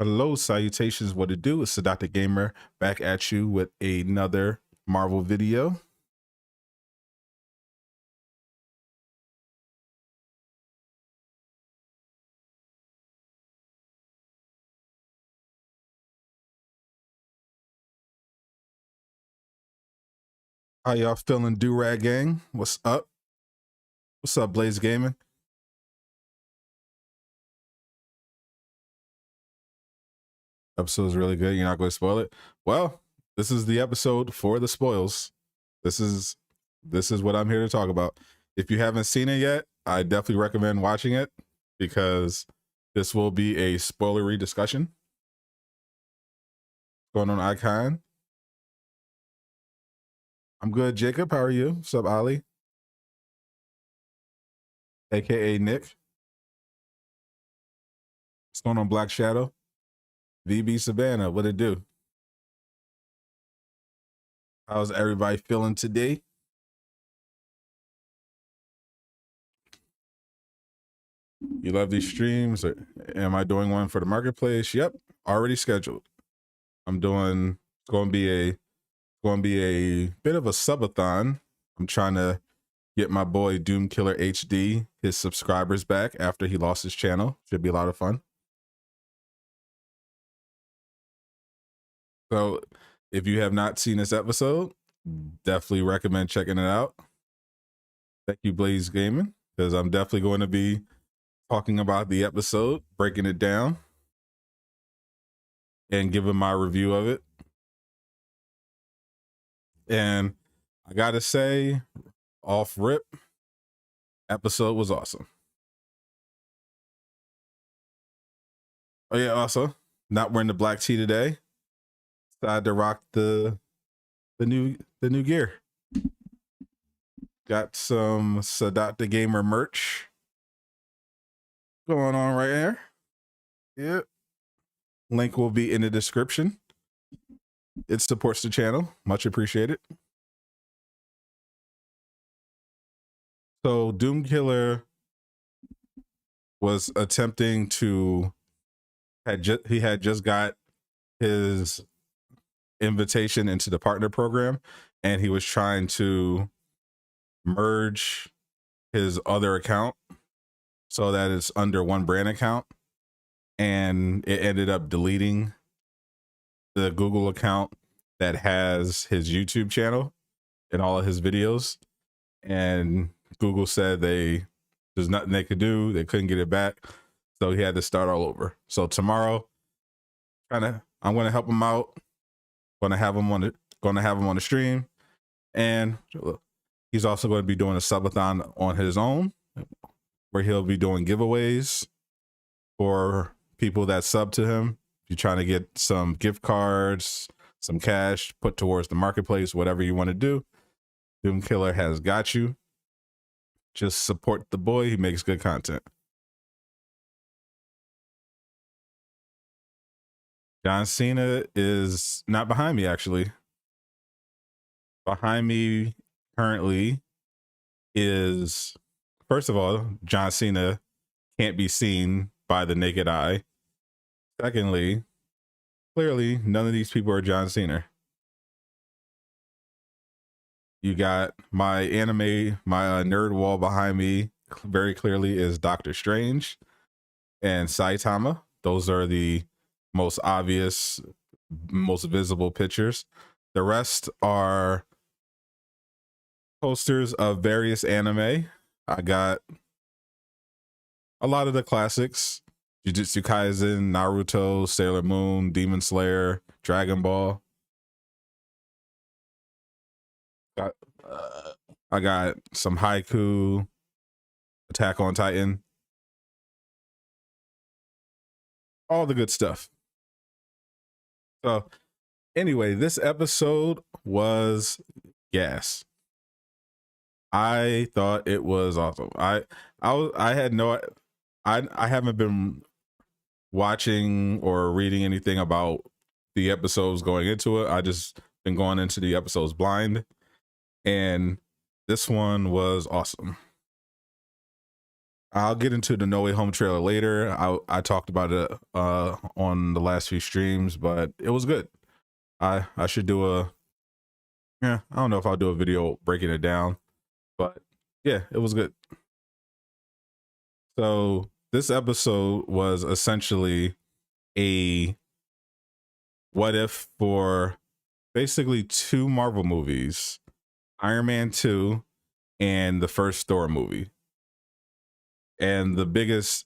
Hello, salutations. What it do? It's Sadat Gamer back at you with another Marvel video. How y'all feeling, Do-Rag Gang? What's up? What's up, Blaze Gaming? Episode's really good. You're not going to spoil it. Well, this is the episode for the spoils. This is what I'm here to talk about. If you haven't seen it yet, I definitely recommend watching it because this will be a spoilery discussion. What's going on, Icon? I'm good, Jacob. How are you? What's up, Ali? AKA Nick. What's going on, Black Shadow? VB Savannah, what it do? How's everybody feeling today? You love these streams? Or am I doing one for the marketplace? Yep, already scheduled. I'm doing. It's going to be a bit of a subathon. I'm trying to get my boy Doom Killer HD his subscribers back after he lost his channel. Should be a lot of fun. So, if you have not seen this episode, definitely recommend checking it out. Thank you, Blaze Gaming, because I'm definitely going to be talking about the episode, breaking it down, and giving my review of it. And I gotta say, off rip, episode was awesome. Oh yeah, also not wearing the black tee today. Decided to rock the new gear. Got some Sadat the Gamer merch going on right there. Yep. Link will be in the description. It supports the channel. Much appreciated. So Doom Killer was attempting to he had just got his invitation into the partner program, and he was trying to merge his other account so that it's under one brand account, and it ended up deleting the Google account that has his YouTube channel and all of his videos, and Google said there's nothing they could do. They couldn't get it back, so he had to start all over. So tomorrow, I'm going to help him out. Going to have him on the stream, and he's also going to be doing a subathon on his own, where he'll be doing giveaways for people that sub to him. If you're trying to get some gift cards, some cash put towards the marketplace, whatever you want to do, Doom Killer has got you. Just support the boy. He makes good content. John Cena is not behind me, actually. Behind me currently is, first of all, John Cena can't be seen by the naked eye. Secondly, clearly, none of these people are John Cena. You got my nerd wall behind me very clearly is Doctor Strange and Saitama. Those are the most obvious, most visible pictures. The rest are posters of various anime. I got a lot of the classics: Jujutsu Kaisen, Naruto, Sailor Moon, Demon Slayer, Dragon Ball. I got some Haiku, Attack on Titan, all the good stuff. So anyway, this episode was gas. I thought it was awesome. I haven't been watching or reading anything about the episodes going into it. I just been going into the episodes blind, and this one was awesome. I'll get into the No Way Home trailer later. I talked about it on the last few streams, but it was good. I should do a I don't know if I'll do a video breaking it down, but yeah, it was good. So this episode was essentially a what if for basically two Marvel movies, Iron Man 2 and the first Thor movie. And the biggest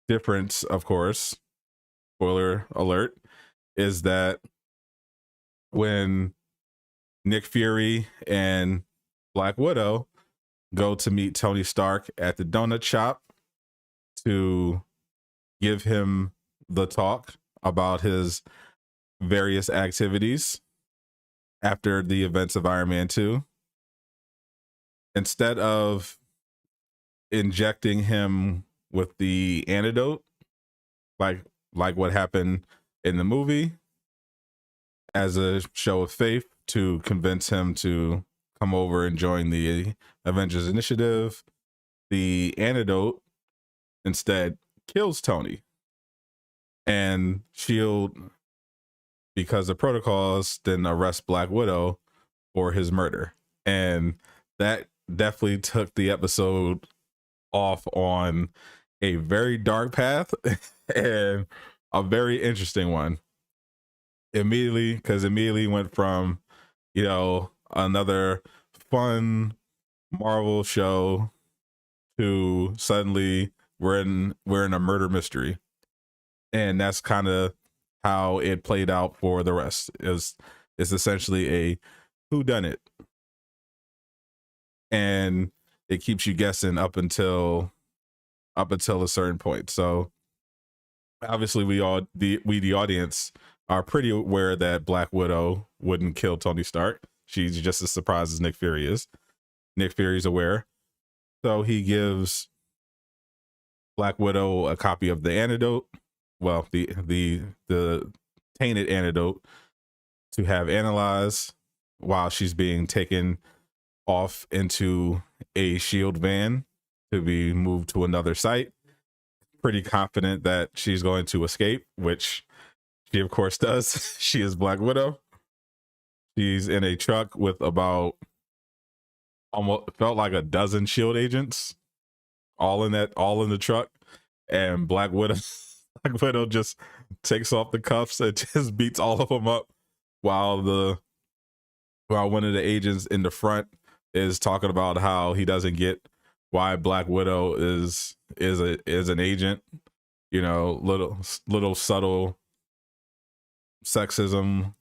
difference, of course, spoiler alert, is that when Nick Fury and Black Widow go to meet Tony Stark at the donut shop to give him the talk about his various activities after the events of Iron Man 2, instead of injecting him with the antidote like what happened in the movie as a show of faith to convince him to come over and join the Avengers Initiative, the antidote instead kills Tony. And Shield, because of protocols, then arrests Black Widow for his murder. And that definitely took the episode off on a very dark path and a very interesting one. Immediately went from, you know, another fun Marvel show to suddenly we're in a murder mystery. And that's kind of how it played out for the rest. It's essentially a whodunit. And it keeps you guessing up until a certain point. So obviously the audience are pretty aware that Black Widow wouldn't kill Tony Stark. She's just as surprised as Nick Fury is. Nick Fury's aware. So he gives Black Widow a copy of the antidote. Well, the tainted antidote to have analyzed while she's being taken off into a Shield van to be moved to another site. Pretty confident that she's going to escape, which she of course does. She is Black Widow. She's in a truck with about almost felt like a dozen Shield agents, all in the truck, and Black Widow just takes off the cuffs and just beats all of them up while one of the agents in the front is talking about how he doesn't get why Black Widow is an agent. You know, little subtle sexism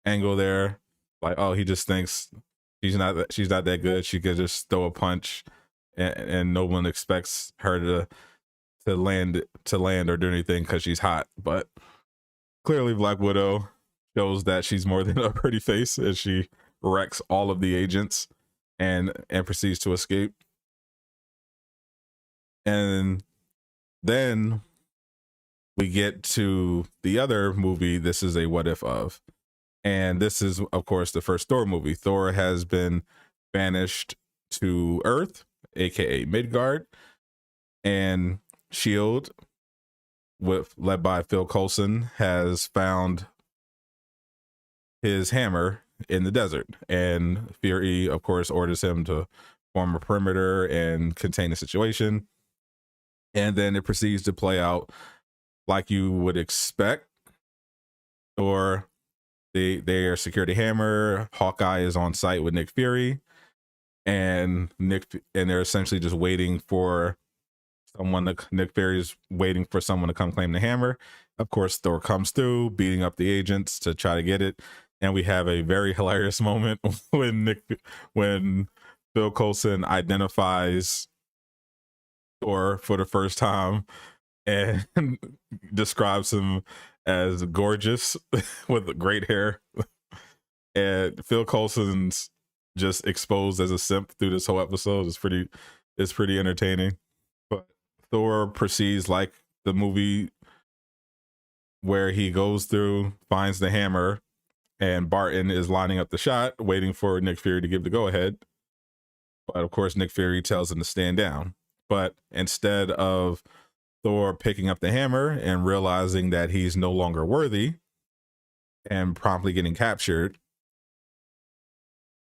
angle there. Like, oh, he just thinks she's not that good. She could just throw a punch, and no one expects her to land or do anything because she's hot. But clearly, Black Widow shows that she's more than a pretty face, as she wrecks all of the agents and proceeds to escape. And then we get to the other movie this is a what if of. And this is, of course, the first Thor movie. Thor has been banished to Earth, aka Midgard, and Shield, led by Phil Coulson, has found his hammer in the desert. And Fury, of course, orders him to form a perimeter and contain the situation. And then it proceeds to play out like you would expect. Or they are secured a hammer. Hawkeye is on site with Nick Fury, and they're essentially just waiting for Nick Fury's waiting for someone to come claim the hammer. Of course, Thor comes through, beating up the agents to try to get it, and we have a very hilarious moment when Phil Coulson identifies Thor for the first time and describes him as gorgeous with great hair. And Phil Coulson's just exposed as a simp through this whole episode. It's pretty entertaining. But Thor proceeds like the movie, where he goes through, finds the hammer, and Barton is lining up the shot, waiting for Nick Fury to give the go ahead. But of course, Nick Fury tells him to stand down. But instead of Thor picking up the hammer and realizing that he's no longer worthy and promptly getting captured,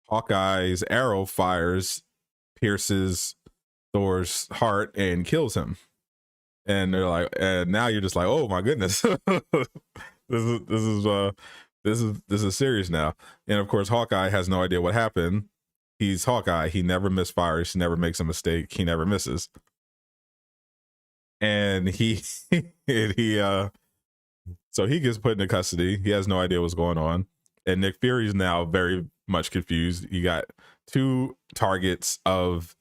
Hawkeye's arrow fires, pierces Thor's heart, and kills him. And they're like, and now you're just like, oh my goodness, this is serious now. And of course, Hawkeye has no idea what happened. He's Hawkeye. He never misfires. He never makes a mistake. He never misses. And he so he gets put into custody. He has no idea what's going on. And Nick Fury's now very much confused. You got two targets of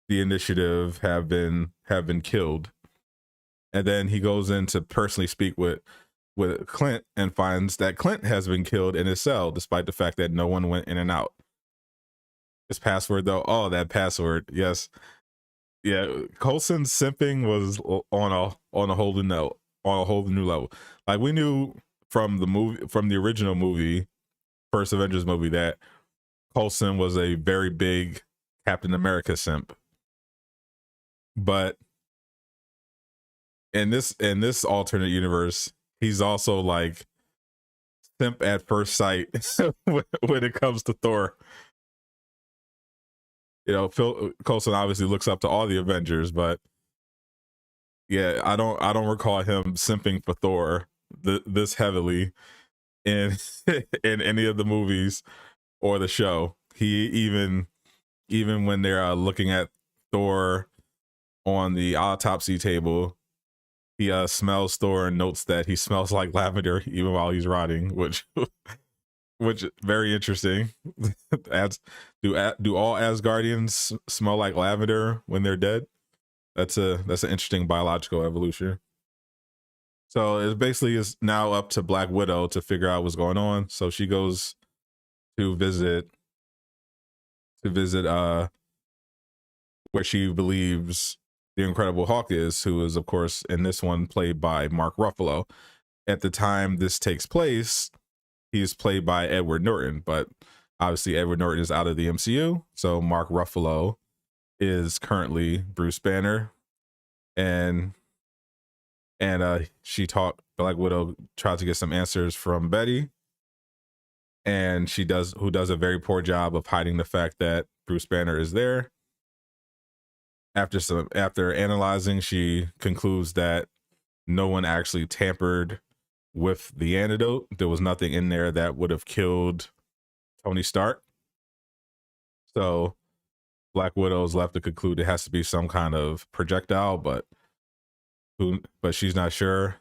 the initiative have been killed. And then he goes in to personally speak with Clint and finds that Clint has been killed in his cell, despite the fact that no one went in and out. His password, though, oh, that password, yes, yeah. Coulson's simping was on a whole new level. Like, we knew from the original movie, first Avengers movie, that Coulson was a very big Captain America simp, but in this alternate universe, he's also like simp at first sight when it comes to Thor. You know, Phil Coulson obviously looks up to all the Avengers, but yeah, I don't recall him simping for Thor this heavily in in any of the movies or the show. He even when they're looking at Thor on the autopsy table, he smells Thor and notes that he smells like lavender even while he's rotting, which very interesting. Do all Asgardians smell like lavender when they're dead? That's an interesting biological evolution. So it basically is now up to Black Widow to figure out what's going on. So she goes to visit where she believes the Incredible Hulk is, who is, of course, in this one played by Mark Ruffalo. At the time this takes place, he's played by Edward Norton, but obviously Edward Norton is out of the MCU, so Mark Ruffalo is currently Bruce Banner. And Black Widow tried to get some answers from Betty, and who does a very poor job of hiding the fact that Bruce Banner is there. After analyzing, she concludes that no one actually tampered with the antidote. There was nothing in there that would have killed Tony Stark. So Black Widow is left to conclude it has to be some kind of projectile, but she's not sure.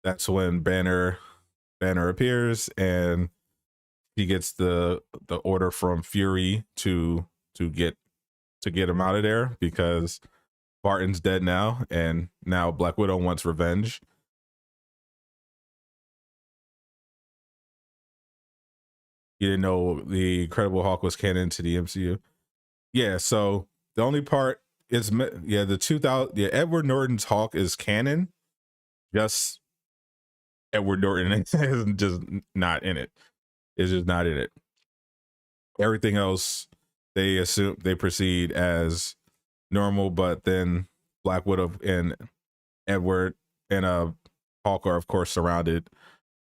That's when Banner appears, and he gets the order from Fury to get him out of there, because Barton's dead now, and now Black Widow wants revenge. You didn't know the Incredible Hulk was canon to the MCU? Yeah, so the only part is, the Edward Norton's Hulk is canon. Just Edward Norton is just not in it. It's just not in it. Everything else, they proceed as normal, but then Black Widow and Edward and Hulk are, of course, surrounded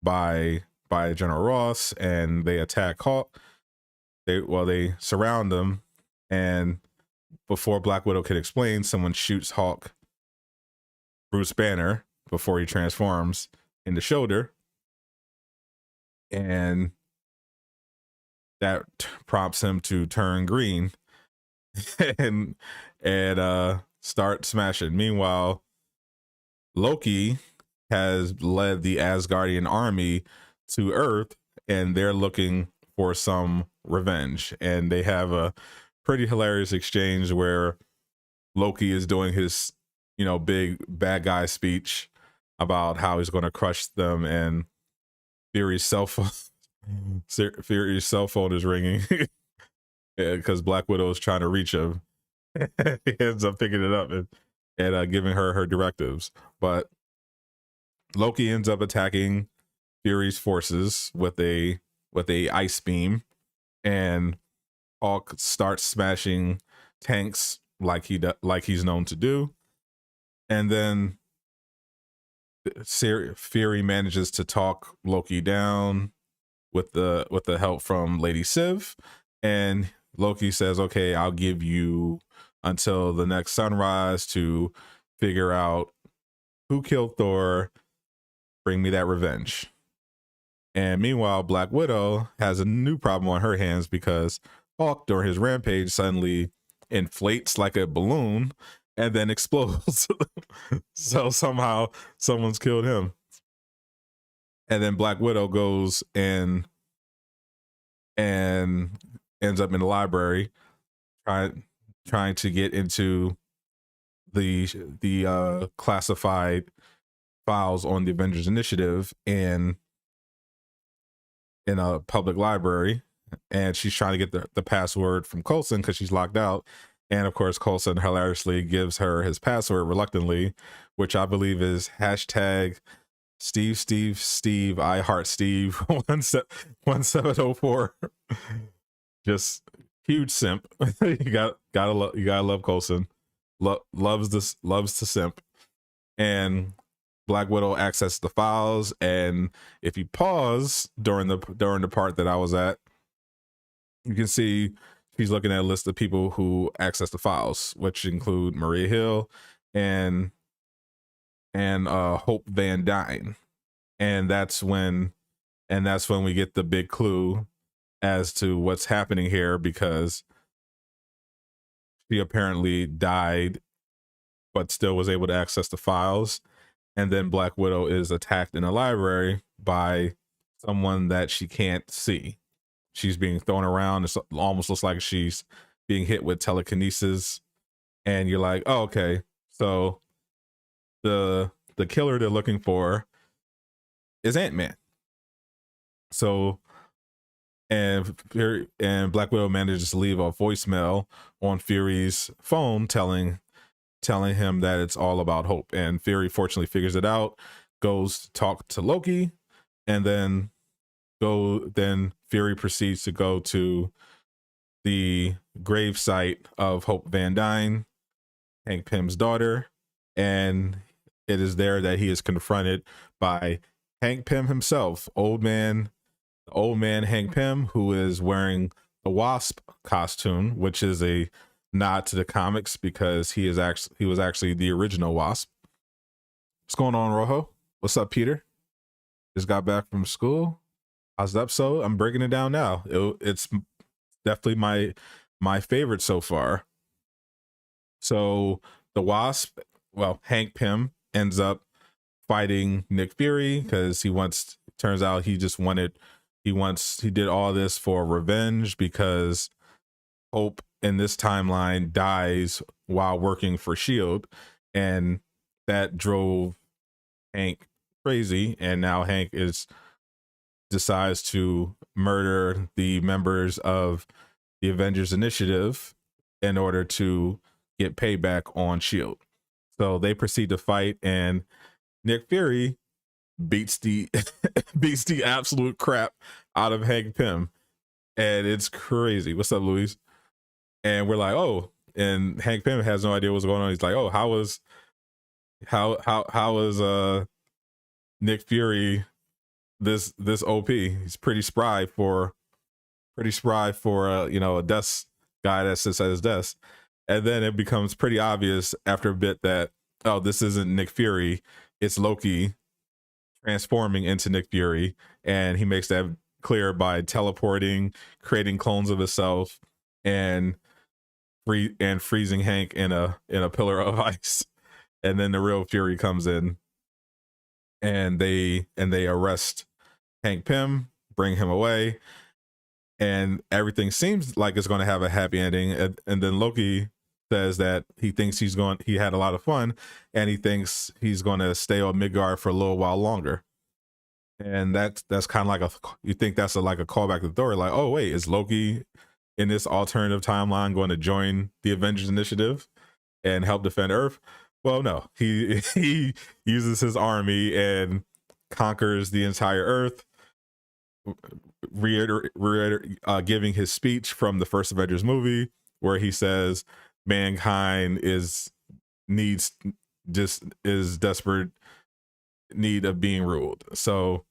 by General Ross, and they attack Hulk. They surround them, and before Black Widow can explain, someone shoots Bruce Banner before he transforms in the shoulder, and that prompts him to turn green and start smashing. Meanwhile, Loki has led the Asgardian army to Earth, and they're looking for some revenge. And they have a pretty hilarious exchange where Loki is doing his, big bad guy speech about how he's going to crush them, and Fury's cell phone is ringing because Black Widow is trying to reach him. He ends up picking it up and giving her directives, but Loki ends up attacking Fury's forces with a ice beam, and Hulk starts smashing tanks like he's known to do. And then Fury manages to talk Loki down with the help from Lady Sif, and Loki says, "Okay, I'll give you until the next sunrise to figure out who killed Thor. Bring me that revenge." And meanwhile, Black Widow has a new problem on her hands because Hulk, during his rampage, suddenly inflates like a balloon and then explodes. So somehow someone's killed him. And then Black Widow goes and ends up in the library trying to get into the classified files on the Avengers Initiative in a public library, and she's trying to get the password from Coulson because she's locked out. And of course, Coulson hilariously gives her his password reluctantly, which I believe is hashtag Steve, I heart Steve 1704. Just huge simp. you gotta love Coulson. Loves to simp. And Black Widow accesses the files, and if you pause during the part that I was at, you can see she's looking at a list of people who access the files, which include Maria Hill and Hope Van Dyne. And that's when we get the big clue as to what's happening here, because she apparently died but still was able to access the files. And then Black Widow is attacked in a library by someone that she can't see. She's being thrown around. It almost looks like she's being hit with telekinesis. And you're like, oh, okay. So the killer they're looking for is Ant-Man. So and Black Widow manages to leave a voicemail on Fury's phone telling him that it's all about Hope. And Fury fortunately figures it out, goes to talk to Loki, and then Fury proceeds to go to the grave site of Hope Van Dyne, Hank Pym's daughter, and it is there that he is confronted by Hank Pym himself, old man Hank Pym, who is wearing the Wasp costume, which is a nod to the comics because he was actually the original Wasp. What's going on, Rojo? What's up, Peter? Just got back from school. How's the episode? I'm breaking it down now. It's definitely my favorite so far. So the Wasp, well, Hank Pym ends up fighting Nick Fury because turns out he did all this for revenge because Hope in this timeline dies while working for SHIELD, and that drove Hank crazy, and now Hank decides to murder the members of the Avengers Initiative in order to get payback on SHIELD. So they proceed to fight, and Nick Fury beats the absolute crap out of Hank Pym, and it's crazy. What's up, Luis? And we're like, oh, and Hank Pym has no idea what's going on. He's like, oh, how was Nick Fury this OP? He's pretty spry for a desk guy that sits at his desk. And then it becomes pretty obvious after a bit that, oh, this isn't Nick Fury, it's Loki transforming into Nick Fury, and he makes that clear by teleporting, creating clones of himself, and freezing Hank in a pillar of ice. And then the real Fury comes in, and they arrest Hank Pym, bring him away, and everything seems like it's going to have a happy ending. And then Loki says that he thinks he had a lot of fun, and he thinks he's going to stay on Midgard for a little while longer. And that's kind of like you think that's like a callback to Thor, like, oh wait, is Loki in this alternative timeline going to join the Avengers Initiative and help defend Earth? Well, no, he uses his army and conquers the entire Earth, giving his speech from the first Avengers movie where he says, mankind is desperate need of being ruled. So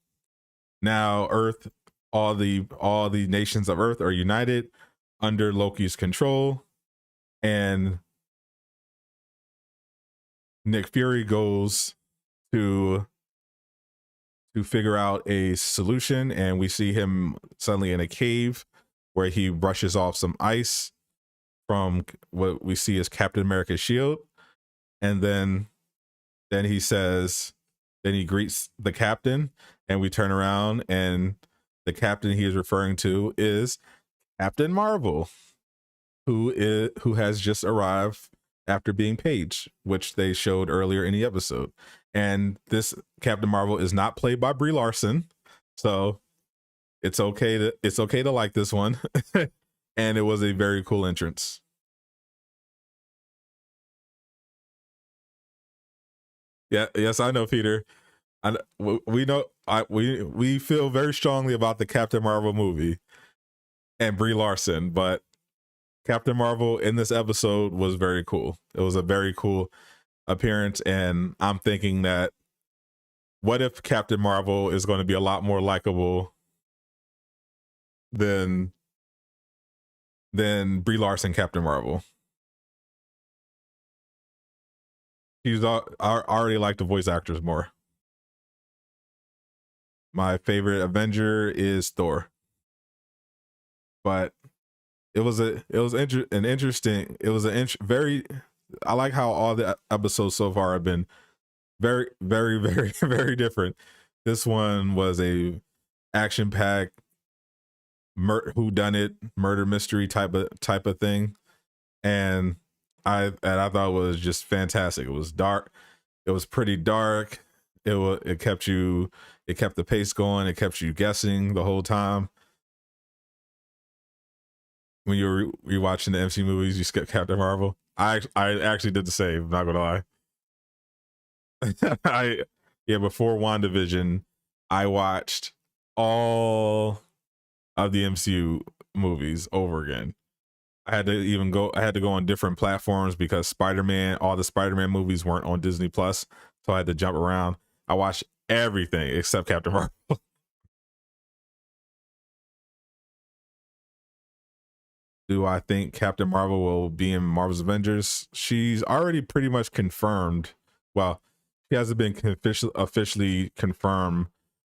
now Earth, all the nations of Earth are united under Loki's control, and Nick Fury goes to figure out a solution, and we see him suddenly in a cave where he brushes off some ice from what we see as Captain America's shield, and then he says, then he greets the captain, and we turn around, and the captain he is referring to is Captain Marvel, who has just arrived after being paged, which they showed earlier in the episode. And this Captain Marvel is not played by Brie Larson, so it's okay to like this one. And it was a very cool entrance. Yeah, yes, I know, Peter. We know we feel very strongly about the Captain Marvel movie and Brie Larson, but Captain Marvel in this episode was very cool. It was a very cool appearance, and I'm thinking that what if Captain Marvel is going to be a lot more likable than Brie Larson Captain Marvel? I already like the voice actors more. My favorite Avenger is Thor, but it was very. I like how all the episodes so far have been very, very, very, very different. This one was a action-packed whodunit murder mystery type of thing, and I thought it was just fantastic. It was dark. It was pretty dark. It kept the pace going. It kept you guessing the whole time. When you were rewatching the MC movies, you skipped Captain Marvel. I actually did the same. Not gonna lie. Before WandaVision, I watched all of the MCU movies over again. I had to go on different platforms because all the Spider-Man movies weren't on Disney Plus, so I had to jump around. I watched everything except Captain Marvel. Do I think Captain Marvel will be in Marvel's Avengers? She's already pretty much confirmed. Well, she hasn't been officially confirmed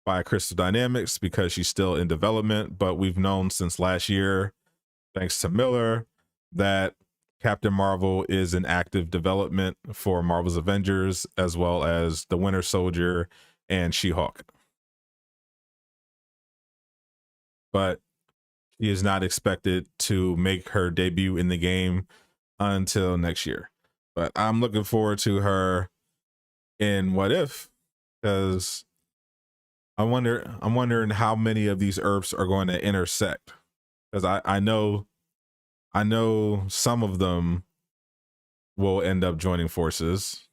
by Crystal Dynamics because she's still in development, but we've known since last year, thanks to Miller, that Captain Marvel is in active development for Marvel's Avengers, as well as the Winter Soldier and She-Hulk. But she is not expected to make her debut in the game until next year. But I'm looking forward to her in What If, because I'm wondering how many of these Earths are going to intersect. Because I know some of them will end up joining forces,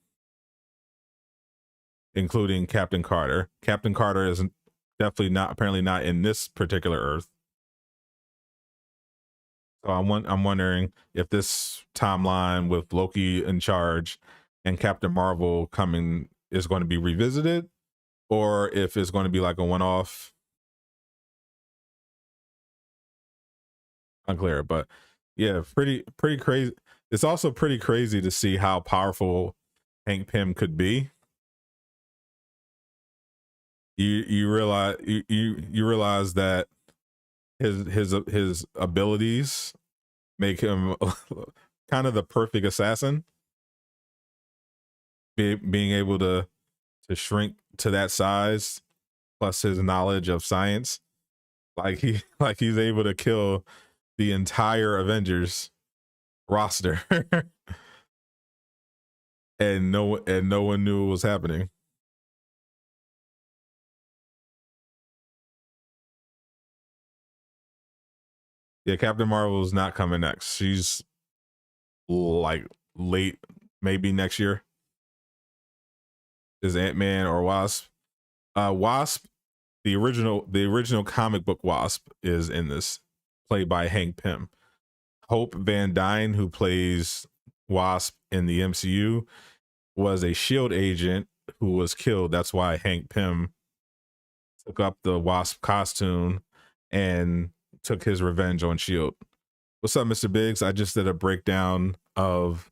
including Captain Carter. Captain Carter is apparently not in this particular Earth. So I'm wondering if this timeline with Loki in charge and Captain Marvel coming is going to be revisited, or if it's going to be like a one-off. Unclear, but yeah, pretty crazy. It's also pretty crazy to see how powerful Hank Pym could be. You realize that his abilities make him kind of the perfect assassin. Being able to shrink to that size, plus his knowledge of science, he's able to kill the entire Avengers roster, and no one knew what was happening. Yeah, Captain Marvel is not coming next. She's like late, maybe next year. Is Ant-Man or Wasp? Wasp, the original comic book Wasp is in this, played by Hank Pym. Hope Van Dyne, who plays Wasp in the MCU was a Shield agent who was killed. That's why Hank Pym took up the Wasp costume and took his revenge on Shield. What's up, Mr. Biggs? I just did a breakdown of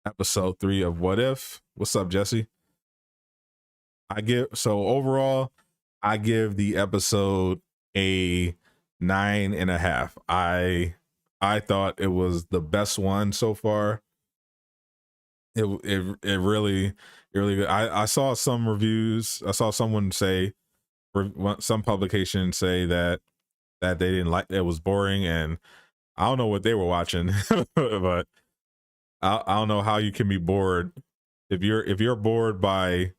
episode 3 of What If. What's up, Jesse? Overall, I give the episode a 9.5. I thought it was the best one so far. It really good. I saw some reviews. I saw someone say, some publication say that they didn't like it, was boring, and I don't know what they were watching, but I don't know how you can be bored if you're bored by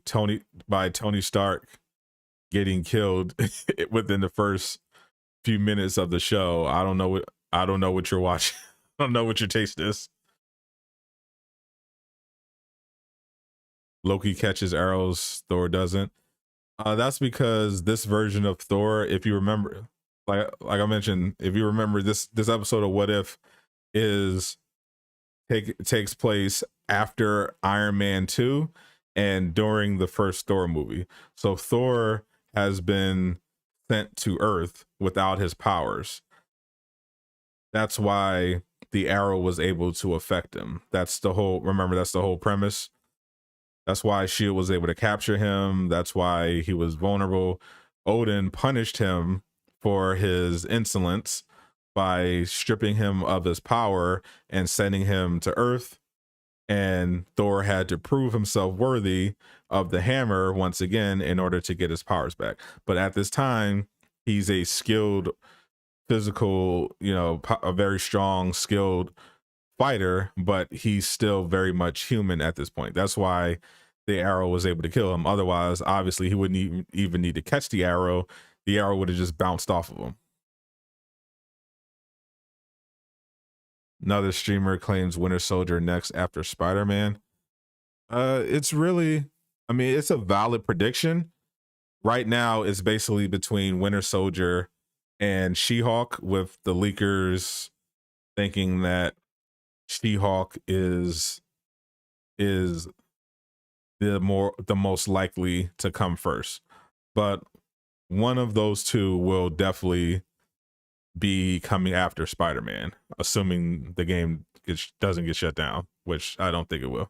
Tony Stark getting killed within the first few minutes of the show. I don't know what you're watching. I don't know what your taste is. Loki catches arrows, Thor doesn't. That's because this version of Thor, if you remember, like I mentioned, if you remember, this episode of What If takes place after Iron Man 2 and during the first Thor movie. So Thor has been sent to Earth without his powers. That's why the arrow was able to affect him. That's the whole premise. That's why Shield was able to capture him. That's why he was vulnerable. Odin punished him for his insolence by stripping him of his power and sending him to Earth. And Thor had to prove himself worthy of the hammer once again in order to get his powers back. But at this time, he's a skilled physical, a very strong, skilled fighter, but he's still very much human at this point. That's why the arrow was able to kill him. Otherwise, obviously, he wouldn't even need to catch the arrow. The arrow would have just bounced off of him. Another streamer claims Winter Soldier next after Spider-Man. It's really, it's a valid prediction. Right now, it's basically between Winter Soldier and She-Hulk, with the leakers thinking that She-Hulk is the most likely to come first. But one of those two will definitely be coming after Spider-Man, assuming the game doesn't get shut down, which I don't think it will.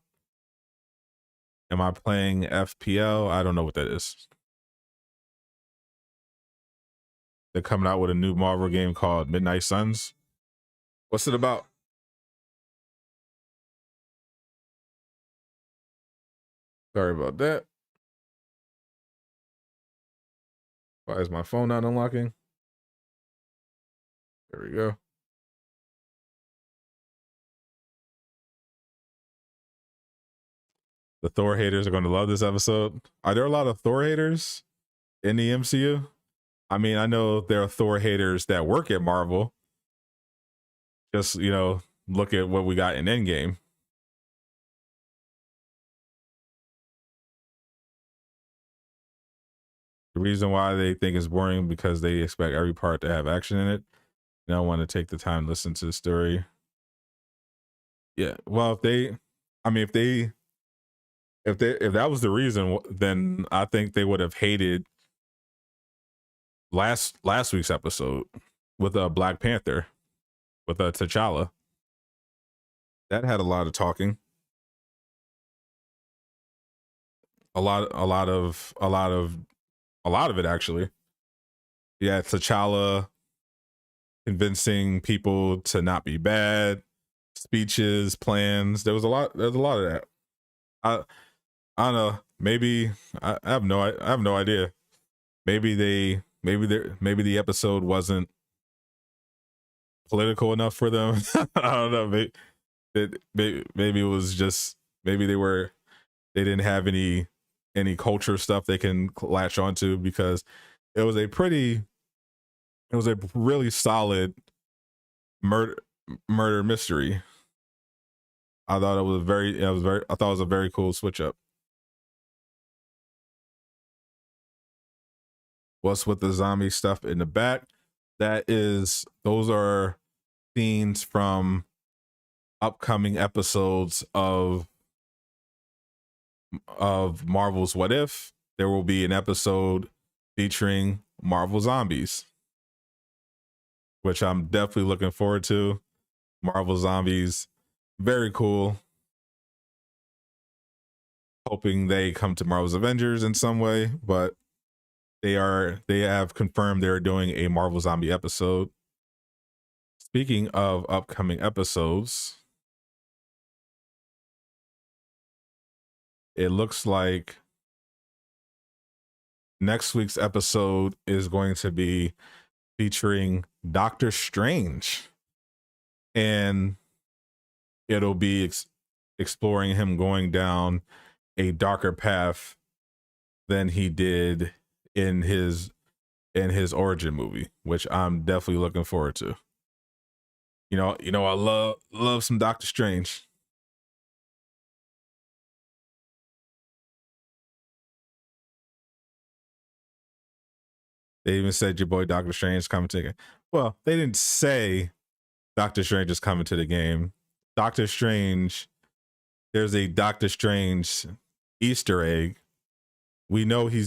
Am I playing FPL? I don't know what that is. They're coming out with a new Marvel game called Midnight Suns. What's it about? Sorry about that. Why is my phone not unlocking? There we go. The Thor haters are going to love this episode. Are there a lot of Thor haters in the MCU? I know there are Thor haters that work at Marvel. Just, look at what we got in Endgame. The reason why they think it's boring because they expect every part to have action in it. They don't want to take the time to listen to the story. Yeah, well, if that was the reason, then I think they would have hated last week's episode with Black Panther, with T'Challa. That had a lot of talking. A lot of it, actually. Yeah, T'Challa convincing people to not be bad, speeches, plans. There's a lot of that. I don't know. Maybe I have no idea. Maybe the episode wasn't political enough for them. I don't know. Maybe it was just, maybe they didn't have any culture stuff they can latch onto, because it was a really solid murder mystery. I thought it was a very cool switch up. What's with the zombie stuff in the back? Those are scenes from upcoming episodes of Marvel's What If, there will be an episode featuring Marvel Zombies, which I'm definitely looking forward to. Marvel Zombies, very cool. Hoping they come to Marvel's Avengers in some way, but they have confirmed they're doing a Marvel Zombie episode. Speaking of upcoming episodes, it looks like next week's episode is going to be featuring Doctor Strange, and it'll be exploring him going down a darker path than he did in his origin movie, which I'm definitely looking forward to. You know, I love some Doctor Strange. They even said your boy Doctor Strange is coming to the game. Well, they didn't say Doctor Strange is coming to the game. Doctor Strange, there's a Doctor Strange Easter egg. We know he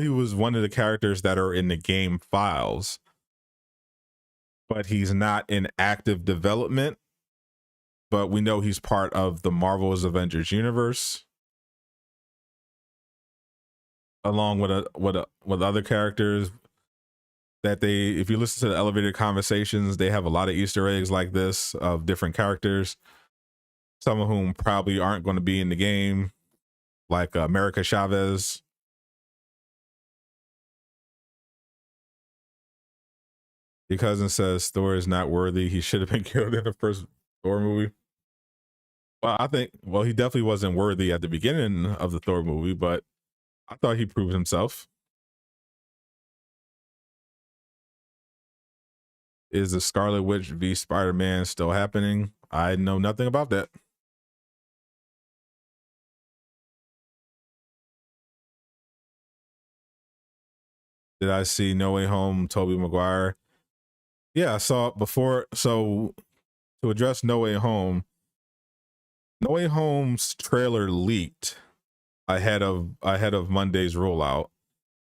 was one of the characters that are in the game files, but he's not in active development. But we know he's part of the Marvel's Avengers universe, along with other characters that if you listen to the elevated conversations, they have a lot of Easter eggs like this of different characters, some of whom probably aren't going to be in the game, like America Chavez. Your cousin says Thor is not worthy. He should have been killed in the first Thor movie. Well, he definitely wasn't worthy at the beginning of the Thor movie, but I thought he proved himself. Is the Scarlet Witch v Spider-Man still happening? I know nothing about that. Did I see No Way Home, Tobey Maguire? Yeah, I saw it before. So to address No Way Home's trailer leaked ahead of Monday's rollout.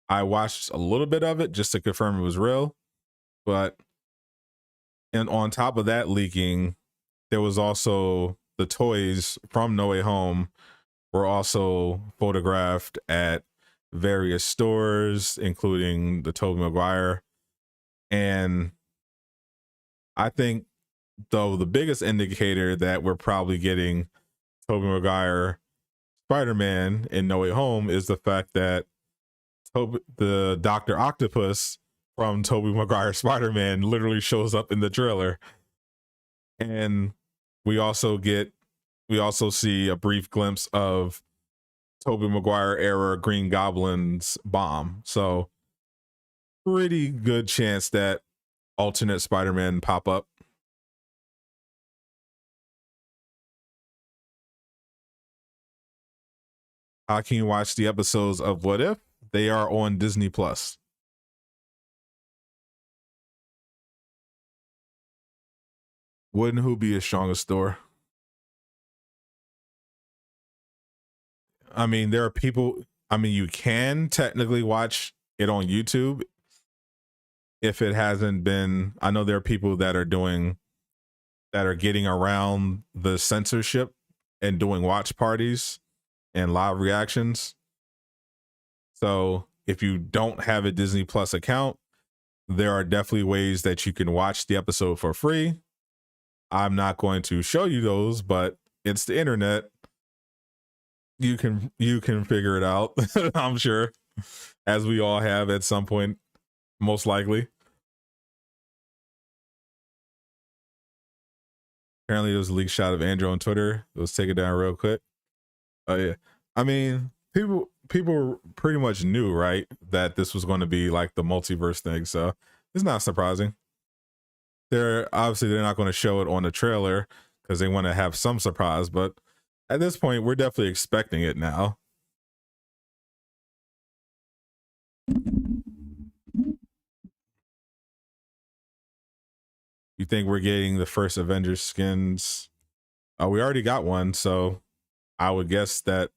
I watched a little bit of it just to confirm it was real, and on top of that leaking, there was also the toys from No Way Home were also photographed at various stores, including the Tobey Maguire. And I think, though, the biggest indicator that we're probably getting Tobey Maguire Spider-Man in No Way Home is the fact that the Dr. Octopus from Tobey Maguire Spider-Man literally shows up in the trailer. And we also see a brief glimpse of Tobey Maguire era Green Goblin's bomb. So pretty good chance that alternate Spider-Man pop up. How can you watch the episodes of What If? They are on Disney Plus. Wouldn't who be a strongest Thor? I mean, there are people. I mean, you can technically watch it on YouTube if it hasn't been. I know there are people that are getting around the censorship and doing watch parties and live reactions. So if you don't have a Disney Plus account, there are definitely ways that you can watch the episode for free. I'm not going to show you those, but it's the internet. You can figure it out. I'm sure, as we all have at some point, most likely. Apparently, there was a leaked shot of Andrew on Twitter. It was taken down real quick. Oh yeah, I mean, people pretty much knew, right, that this was going to be like the multiverse thing. So it's not surprising. They're not going to show it on the trailer because they want to have some surprise. But at this point, we're definitely expecting it now. You think we're getting the first Avengers skins We already got one, so I would guess that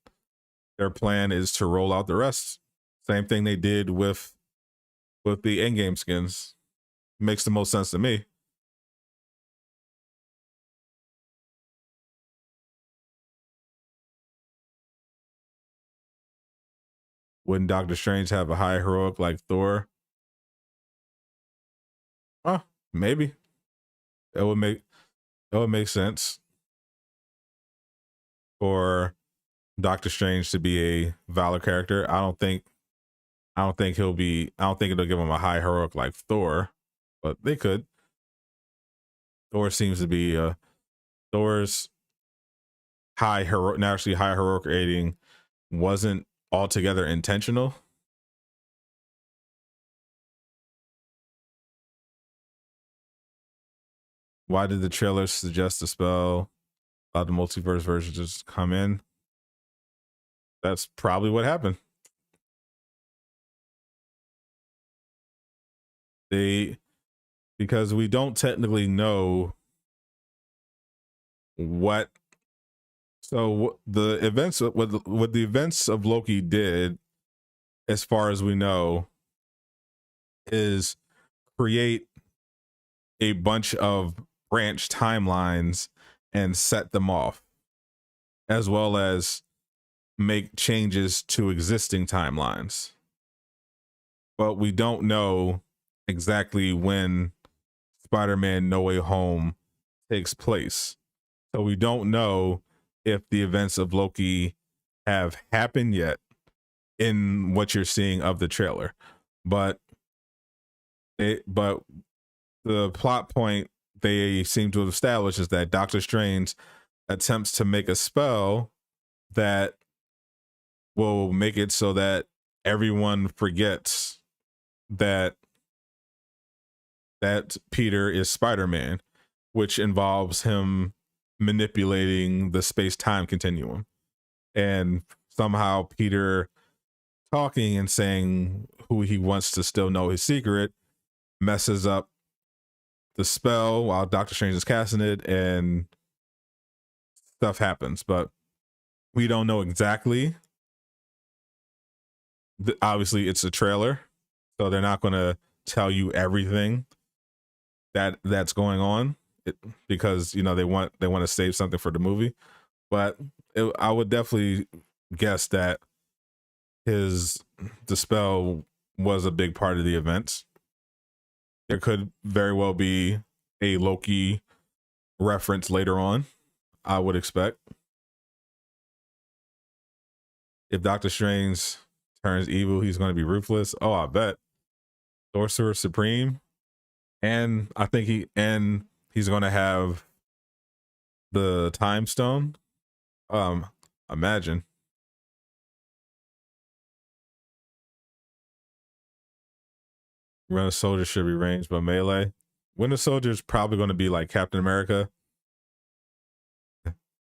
their plan is to roll out the rest. Same thing they did with the in-game skins. Makes the most sense to me. Wouldn't Doctor Strange have a high heroic like Thor? Oh, maybe. It would make sense for Doctor Strange to be a Valor character. I don't think it'll give him a high heroic like Thor, but they could. Thor seems to be Thor's naturally high heroic rating wasn't altogether intentional. Why did the trailer suggest the spell about the multiverse version just come in? That's probably what happened. Because we don't technically know what. So the events, what the events of Loki did, as far as we know, is create a bunch of branch timelines and set them off, as well as make changes to existing timelines. But we don't know exactly when Spider-Man No Way Home takes place. So we don't know if the events of Loki have happened yet in what you're seeing of the trailer. But the plot point they seem to have established is that Doctor Strange attempts to make a spell that will make it so that everyone forgets that Peter is Spider-Man, which involves him manipulating the space-time continuum. And somehow Peter talking and saying who he wants to still know his secret messes up the spell while Doctor Strange is casting it, and stuff happens. But we don't know exactly. Obviously, it's a trailer, so they're not going to tell you everything that's going on, because they want to save something for the movie. But I would definitely guess that the spell was a big part of the events. There could very well be a Loki reference later on, I would expect. If Doctor Strange turns evil, he's going to be ruthless. Oh, I bet. Sorcerer Supreme. And I think he's going to have the Time Stone. Imagine. Winter Soldier should be ranged, but melee. Winter Soldier is probably going to be like Captain America.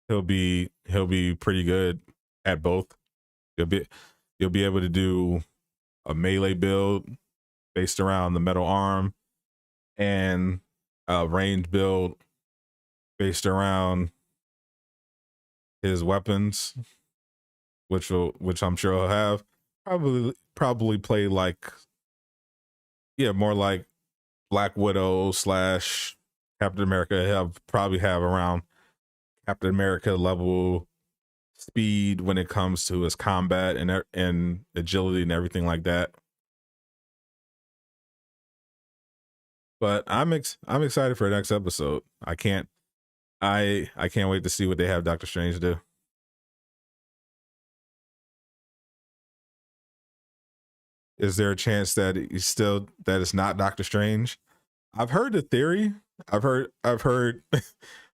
He'll be pretty good at both. You'll be able to do a melee build based around the metal arm, and a range build based around his weapons, which I'm sure he'll have. Probably play like, more like Black Widow / Captain America. Probably have around Captain America level speed when it comes to his combat and agility and everything like that. But I'm excited for the next episode. I can't wait to see what they have Doctor Strange do. Is there a chance that it's not Doctor Strange? I've heard the theory. I've heard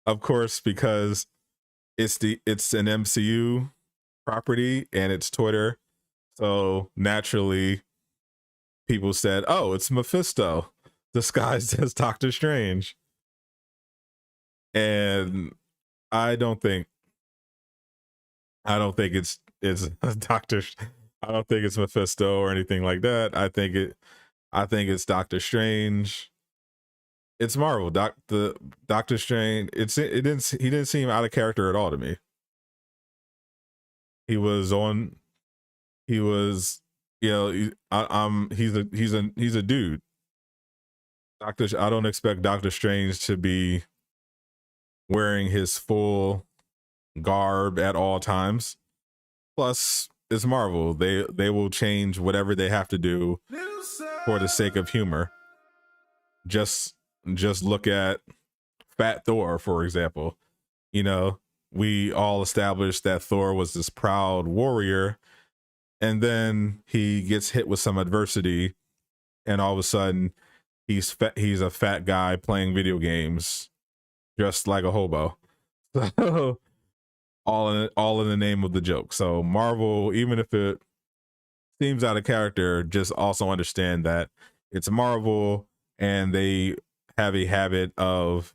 of course, because it's an MCU property and it's Twitter. So naturally people said, "Oh, it's Mephisto disguised as Doctor Strange." And I don't think it's Doctor. I don't think it's Mephisto or anything like that. I think it's Doctor Strange. It's Marvel. The Doctor Strange. He didn't seem out of character at all to me. He was on. He was. You know. He's a dude. I don't expect Doctor Strange to be wearing his full garb at all times. Plus, it's Marvel. They will change whatever they have to do for the sake of humor. Just look at Fat Thor, for example. You know, we all established that Thor was this proud warrior, and then he gets hit with some adversity, and all of a sudden he's a fat guy playing video games dressed like a hobo. So all in the name of the joke. So Marvel, even if it seems out of character, just also understand that it's Marvel and they have a habit of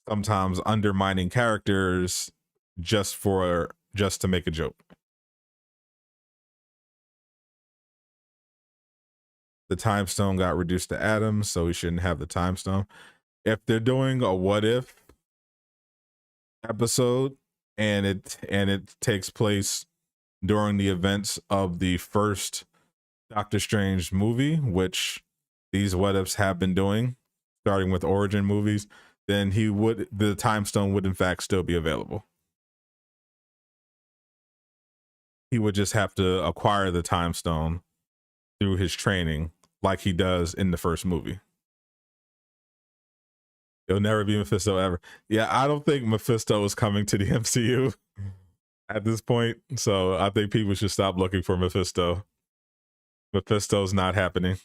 sometimes undermining characters just to make a joke. The time stone got reduced to atoms, so we shouldn't have the time stone. If they're doing a what if episode and it takes place during the events of the first Doctor Strange movie, which these what ifs have been doing, starting with origin movies, then the time stone would in fact still be available. He would just have to acquire the time stone through his training, like he does in the first movie. It'll never be Mephisto ever. Yeah, I don't think Mephisto is coming to the MCU at this point, so I think people should stop looking for Mephisto. Mephisto's not happening.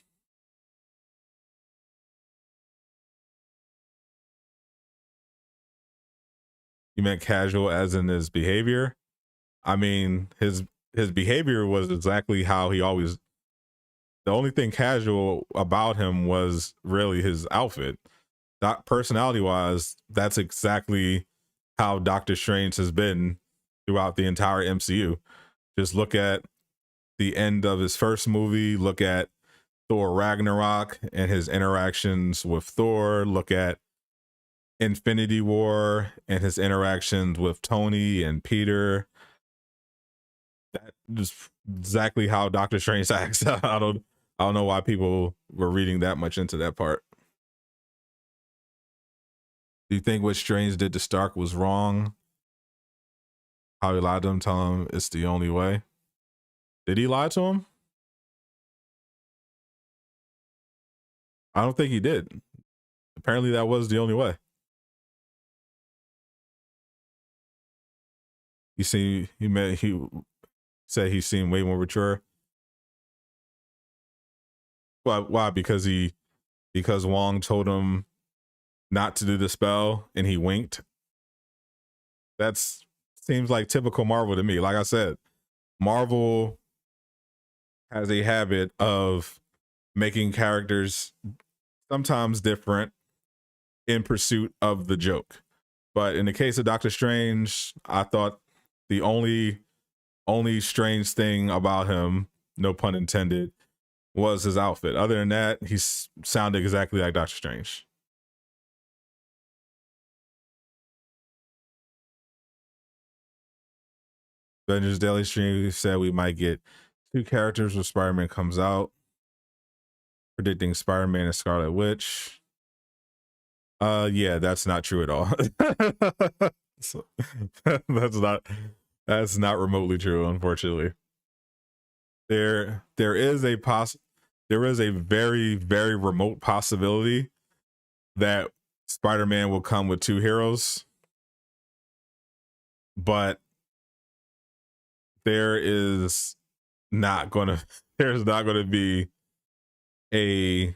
You meant casual as in his behavior? I mean, his behavior was exactly how he always. The only thing casual about him was really his outfit. Personality wise, that's exactly how Doctor Strange has been throughout the entire MCU. Just look at the end of his first movie, look at Thor Ragnarok and his interactions with Thor, look at Infinity War and his interactions with Tony and Peter. That is exactly how Doctor Strange acts. I don't know why people were reading that much into that part. Do you think what Strange did to Stark was wrong? How he lied to him, tell him it's the only way? Did he lie to him? I don't think he did. Apparently that was the only way. He said he seemed way more mature. Why? Because Wong told him not to do the spell and he winked. That's seems like typical Marvel to me. Like I said, Marvel has a habit of making characters sometimes different in pursuit of the joke. But in the case of Doctor Strange, I thought the only strange thing about him, no pun intended, was his outfit. Other than that, he sounded exactly like Doctor Strange. Avengers Daily Stream said we might get 2 characters when Spider-Man comes out. Predicting Spider-Man and Scarlet Witch. Yeah, that's not true at all. So, that's not remotely true, unfortunately. There is a very, very remote possibility that Spider-Man will come with 2 heroes, but there's not gonna be a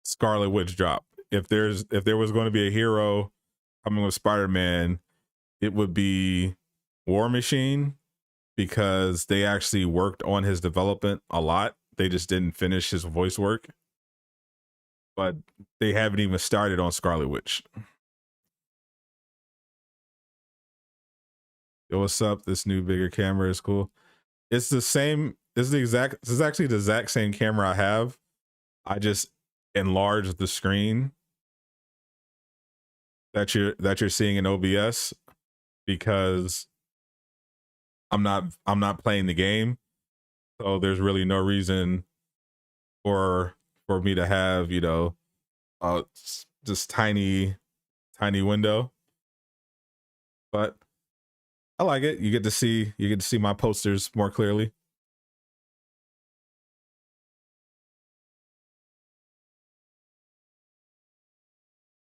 Scarlet Witch drop. If there was going to be a hero coming with Spider-Man, it would be War Machine, because they actually worked on his development a lot. They just didn't finish his voice work. But they haven't even started on Scarlet Witch. Yo, what's up? This new bigger camera is cool. It's the same. It's actually the exact same camera I have. I just enlarge the screen that you're seeing in OBS, because I'm not playing the game, so there's really no reason for me to have, you know, this tiny window. But I like it. You get to see my posters more clearly.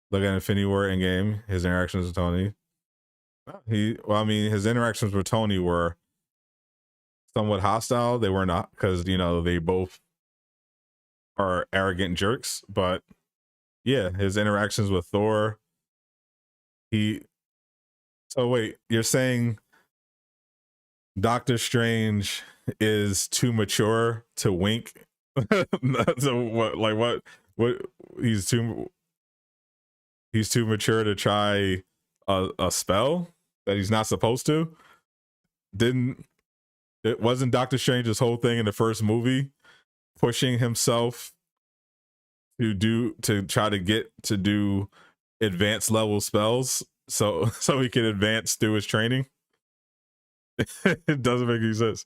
Look at Infinity War Endgame, his interactions with Tony. I mean, his interactions with Tony were somewhat hostile. They were not, because, you know, they both are arrogant jerks. But yeah, his interactions with Thor, so wait, you're saying Doctor Strange is too mature to wink? So what? Like what? What? He's too mature to try a spell that he's not supposed to? It wasn't Doctor Strange's whole thing in the first movie pushing himself to try to get to do advanced level spells so he can advance through his training? It doesn't make any sense.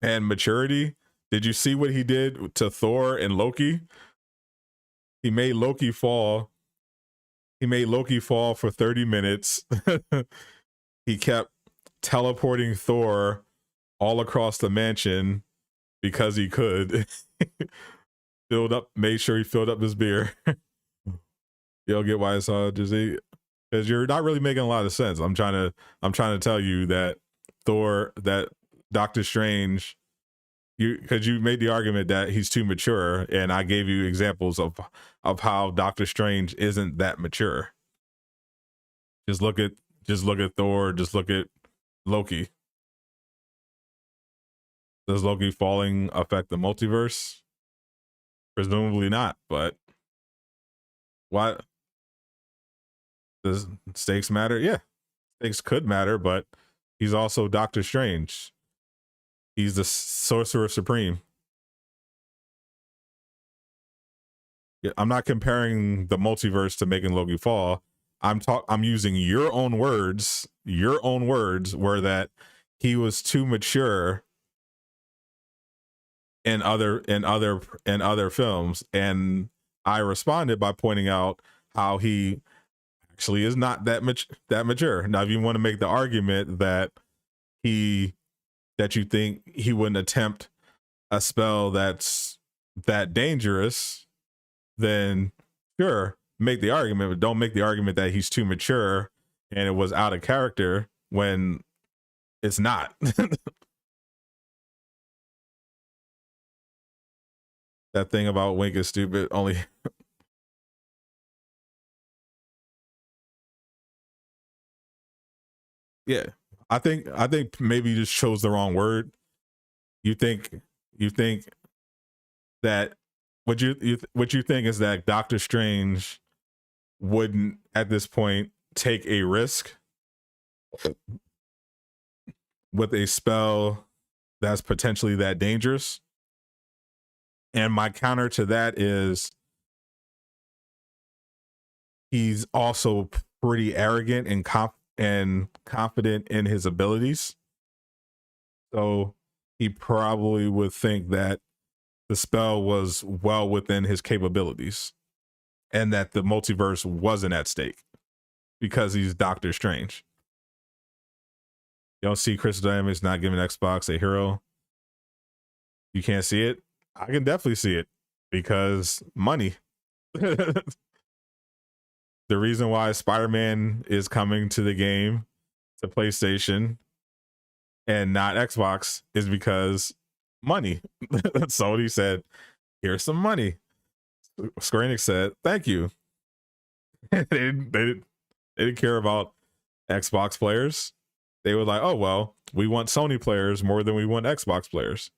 And maturity, did you see what he did to Thor and Loki? He made Loki fall for 30 minutes. He kept teleporting Thor all across the mansion because he could. Made sure he filled up his beer. You'll get why it's hard to see, because you're not really making a lot of sense. I'm trying to tell you that Doctor Strange, because you made the argument that he's too mature, and I gave you examples of how Doctor Strange isn't that mature. Just look at Thor. Just look at Loki. Does Loki falling affect the multiverse? Presumably not, but what? Does stakes matter? Yeah, stakes could matter, but he's also Doctor Strange. He's the Sorcerer Supreme. Yeah, I'm not comparing the multiverse to making Loki fall. I'm using your own words were that he was too mature in other films, and I responded by pointing out how he actually is not that mature. Now, if you want to make the argument that you think he wouldn't attempt a spell that's that dangerous, then sure, make the argument, but don't make the argument that he's too mature and it was out of character when it's not. That thing about Wink is stupid. Only yeah, I think maybe you just chose the wrong word. You think that what you think is that Doctor Strange wouldn't at this point take a risk with a spell that's potentially that dangerous. And my counter to that is he's also pretty arrogant and confident in his abilities. So he probably would think that the spell was well within his capabilities and that the multiverse wasn't at stake because he's Doctor Strange. You don't see Chris Dynamics not giving Xbox a hero. You can't see it. I can definitely see it because money. The reason why Spider-Man is coming to the game, to PlayStation, and not Xbox is because money. Sony said, here's some money. Square Enix said, thank you. they didn't care about Xbox players. They were like, oh, well, we want Sony players more than we want Xbox players.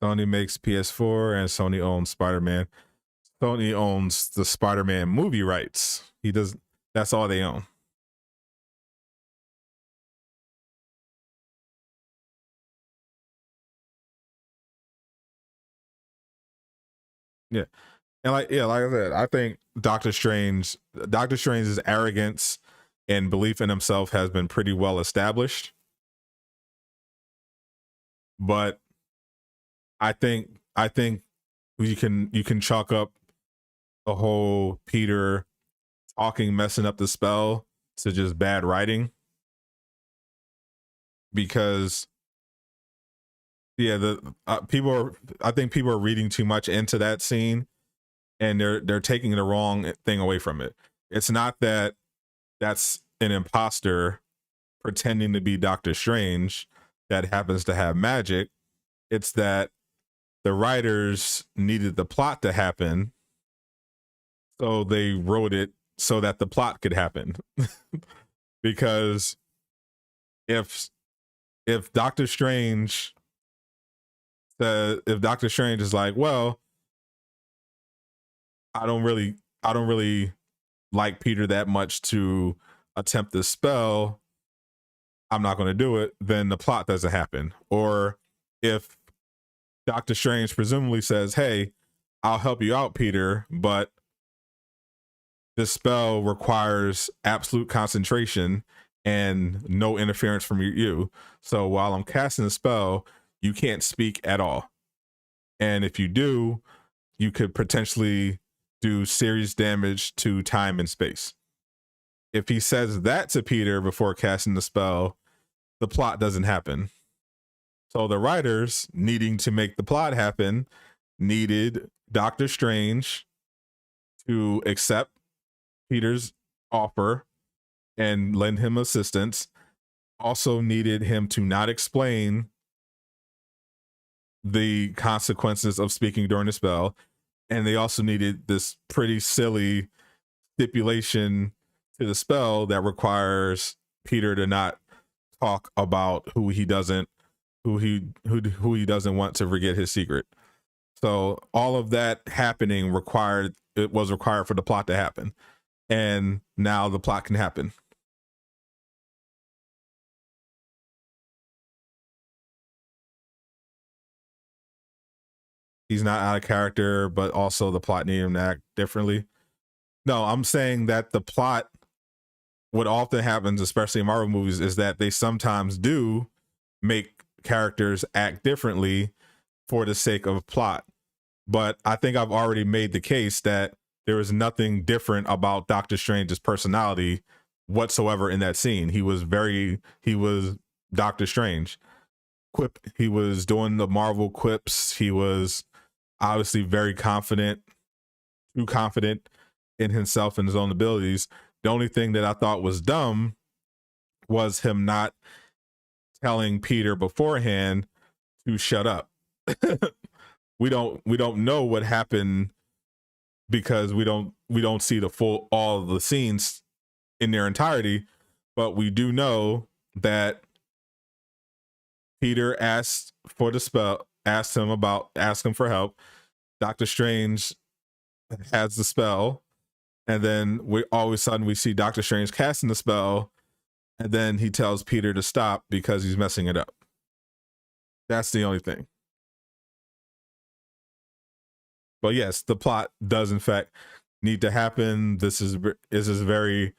Sony makes PS4 and Sony owns Spider-Man. Sony owns the Spider-Man movie rights. He does. That's all they own. Yeah. And like I said, I think Doctor Strange's arrogance and belief in himself has been pretty well established. But I think you can chalk up the whole Peter talking, messing up the spell to just bad writing. Because yeah, the I think people are reading too much into that scene, and they're taking the wrong thing away from it. It's not that that's an imposter pretending to be Doctor Strange that happens to have magic. It's that the writers needed the plot to happen, so they wrote it so that the plot could happen. Because if Doctor Strange if Doctor Strange is like, well, I don't really like Peter that much to attempt this spell, I'm not going to do it, then the plot doesn't happen. Or if Doctor Strange presumably says, hey, I'll help you out, Peter, but this spell requires absolute concentration and no interference from you. So while I'm casting the spell, you can't speak at all. And if you do, you could potentially do serious damage to time and space. If he says that to Peter before casting the spell, the plot doesn't happen. So the writers, needing to make the plot happen, needed Doctor Strange to accept Peter's offer and lend him assistance. Also needed him to not explain the consequences of speaking during the spell. And they also needed this pretty silly stipulation to the spell that requires Peter to not talk about who he doesn't want to forget his secret. So all of that happening was required for the plot to happen. And now the plot can happen. He's not out of character, but also the plot needed him to act differently. No, I'm saying that the plot, what often happens, especially in Marvel movies, is that they sometimes do make characters act differently for the sake of plot. But I think I've already made the case that there is nothing different about Doctor Strange's personality whatsoever in that scene. He was Doctor Strange. He was doing the Marvel quips. He was obviously very confident, too confident in himself and his own abilities. The only thing that I thought was dumb was him not telling Peter beforehand to shut up. we don't know what happened because we don't see all of the scenes in their entirety, but we do know that Peter asked for the spell, asked him for help. Doctor Strange has the spell, and then all of a sudden we see Doctor Strange casting the spell, and then he tells Peter to stop because he's messing it up. That's the only thing. But yes, the plot does in fact need to happen. This is very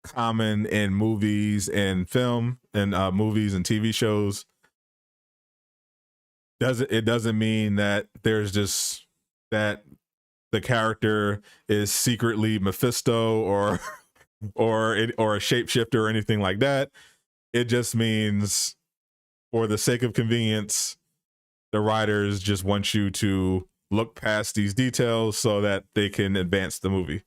common in movies and film and movies and TV shows. It doesn't mean that there's just that the character is secretly Mephisto or a shapeshifter or anything like that. It just means, for the sake of convenience, the writers just want you to look past these details so that they can advance the movie.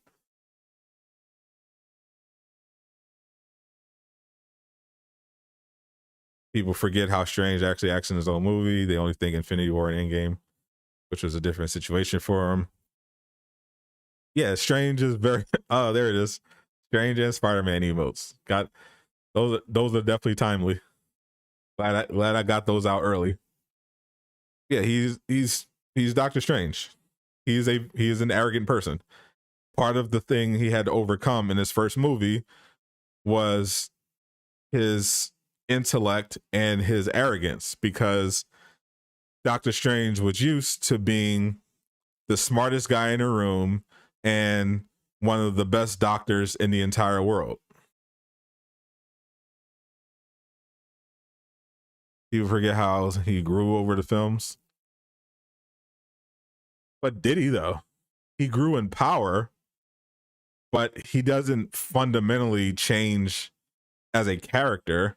People forget how Strange actually acts in his own movie. They only think Infinity War and Endgame, which was a different situation for him. Yeah, Strange is very oh, there it is. Strange and Spider-Man emotes. Got those are definitely timely. Glad I got those out early. Yeah, he's Doctor Strange. He is an arrogant person. Part of the thing he had to overcome in his first movie was his intellect and his arrogance, because Doctor Strange was used to being the smartest guy in a room and one of the best doctors in the entire world. You forget how he grew over the films. But did he though? He grew in power, but he doesn't fundamentally change as a character.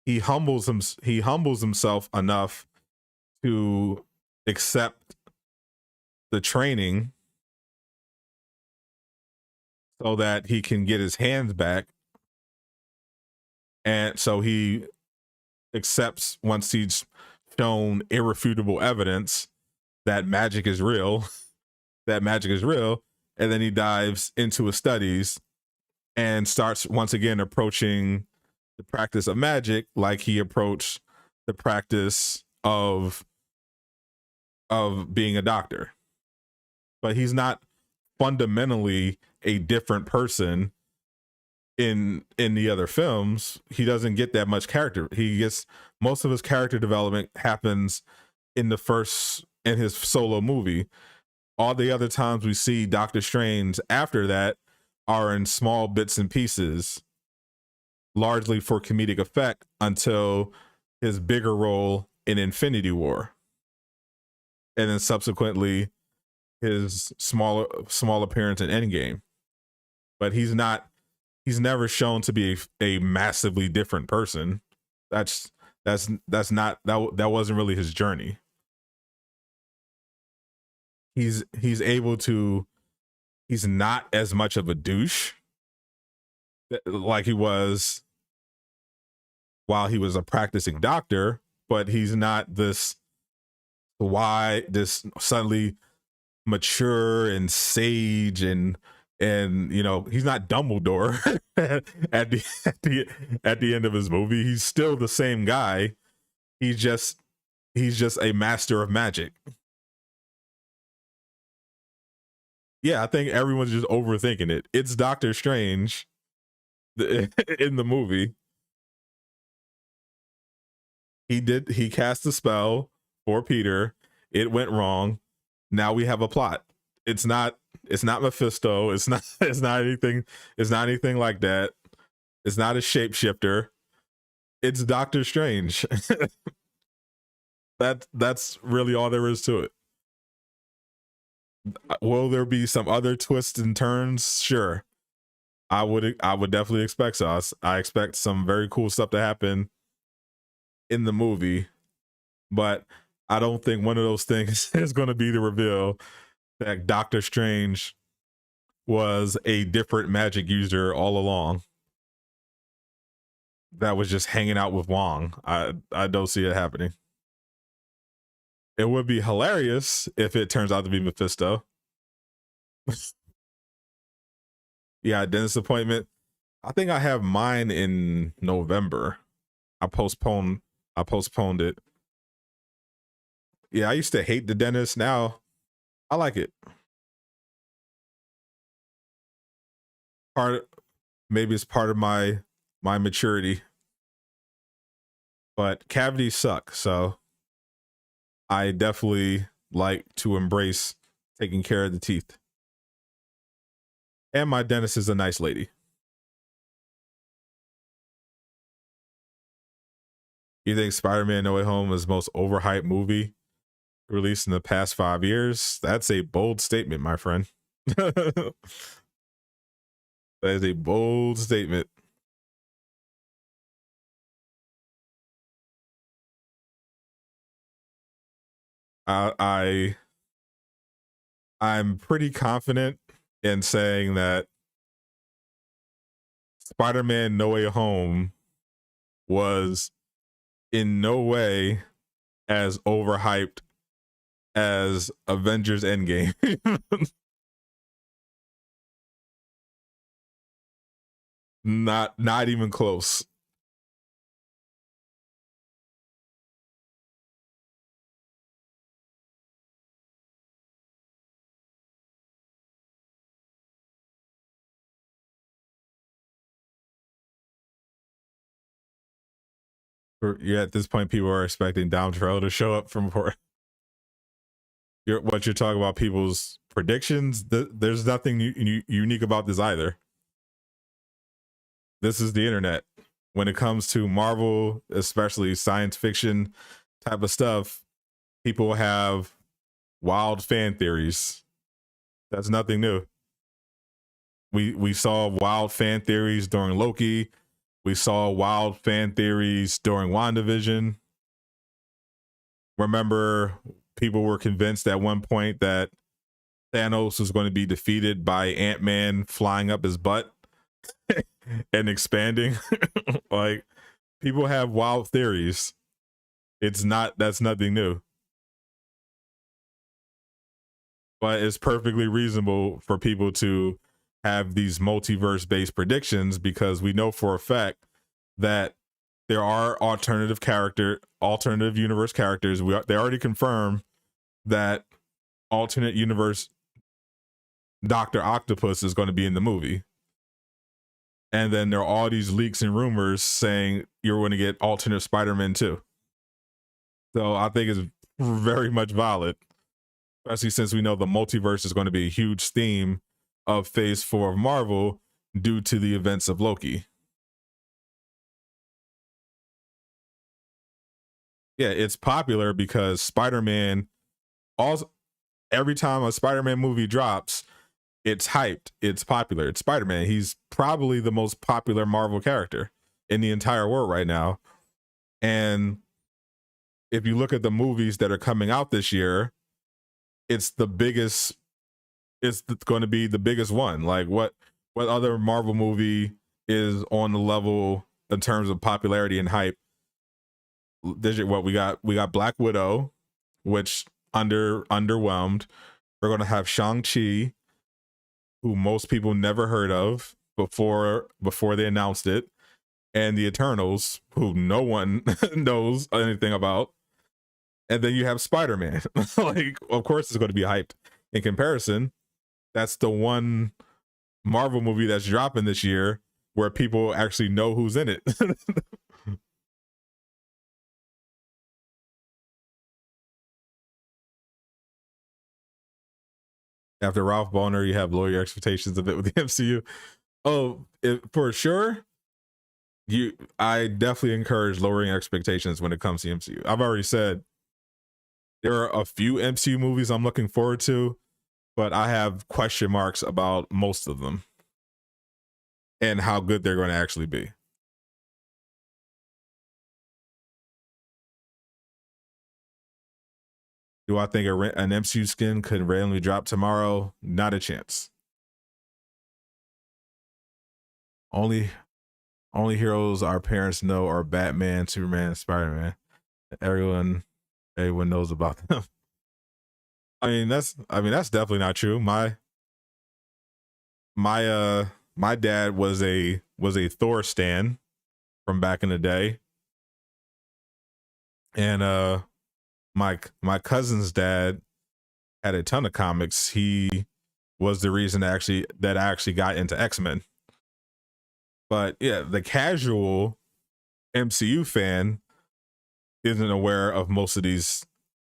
He humbles himself enough to accept the training so that he can get his hands back. And so he accepts, once he's shown irrefutable evidence that magic is real, and then he dives into his studies and starts once again approaching the practice of magic like he approached the practice of being a doctor. But he's not fundamentally a different person in the other films. He doesn't get that much character. He gets most of his character development happens in his solo movie. All the other times we see Doctor Strange after that are in small bits and pieces, largely for comedic effect, until his bigger role in Infinity War, and then subsequently his small appearance in Endgame. But he's never shown to be a massively different person. That wasn't really his journey. He's not as much of a douche like he was while he was a practicing doctor, but he's not this suddenly mature and sage and he's not Dumbledore at the end of his movie. He's still the same guy. He's just a master of magic. Yeah, I think everyone's just overthinking it. It's Doctor Strange in the movie. He cast a spell for Peter. It went wrong. Now we have a plot. It's not Mephisto. It's not anything like that. It's not a shapeshifter. It's Doctor Strange. That's really all there is to it. Will there be some other twists and turns? Sure. I would definitely expect so. I expect some very cool stuff to happen in the movie, but I don't think one of those things is going to be the reveal that Doctor Strange was a different magic user all along that was just hanging out with Wong. I don't see it happening. It would be hilarious if it turns out to be Mephisto. Yeah, dentist appointment. I think I have mine in November. I postponed it. Yeah, I used to hate the dentist. Now I like it. Maybe it's part of my maturity. But cavities suck, so I definitely like to embrace taking care of the teeth. And my dentist is a nice lady. You think Spider-Man No Way Home is the most overhyped movie released in the past 5 years? That's a bold statement, my friend. That is a bold statement. I'm pretty confident in saying that Spider-Man No Way Home was in no way as overhyped as Avengers Endgame. Not even close. Yeah, at this point, people are expecting Dom Terrell to show up from what you're talking about. People's predictions. There's nothing unique about this either. This is the internet. When it comes to Marvel, especially science fiction type of stuff, people have wild fan theories. That's nothing new. We saw wild fan theories during Loki. We saw wild fan theories during WandaVision. Remember, people were convinced at one point that Thanos was going to be defeated by Ant-Man flying up his butt and expanding. Like, people have wild theories. That's nothing new. But it's perfectly reasonable for people to have these multiverse based predictions, because we know for a fact that there are alternative universe characters. They already confirmed that alternate universe Dr. Octopus is going to be in the movie. And then there are all these leaks and rumors saying you're going to get alternate Spider-Man too. So I think it's very much valid, especially since we know the multiverse is going to be a huge theme of Phase 4 of Marvel due to the events of Loki. Yeah, it's popular because Spider-Man, every time a Spider-Man movie drops, it's hyped, it's popular. It's Spider-Man. He's probably the most popular Marvel character in the entire world right now. And if you look at the movies that are coming out this year, it's the biggest, it's going to be the biggest one. Like, what other Marvel movie is on the level in terms of popularity and hype? What we got Black Widow, which underwhelmed. We're going to have Shang-Chi, who most people never heard of before they announced it, and the Eternals, who no one knows anything about. And then you have Spider-Man. Like, of course it's going to be hyped. In comparison, that's the one Marvel movie that's dropping this year where people actually know who's in it. After Ralph Boner, you have lower your expectations of it with the MCU. Oh, for sure. I definitely encourage lowering expectations when it comes to MCU. I've already said there are a few MCU movies I'm looking forward to, but I have question marks about most of them and how good they're going to actually be. Do I think an MCU skin could randomly drop tomorrow? Not a chance. Only heroes our parents know are Batman, Superman, and Spider-Man. Everyone knows about them. I mean, that's definitely not true. My dad was a Thor stan from back in the day. And my cousin's dad had a ton of comics. He was the reason that I actually got into X-Men. But yeah, the casual MCU fan isn't aware of most of these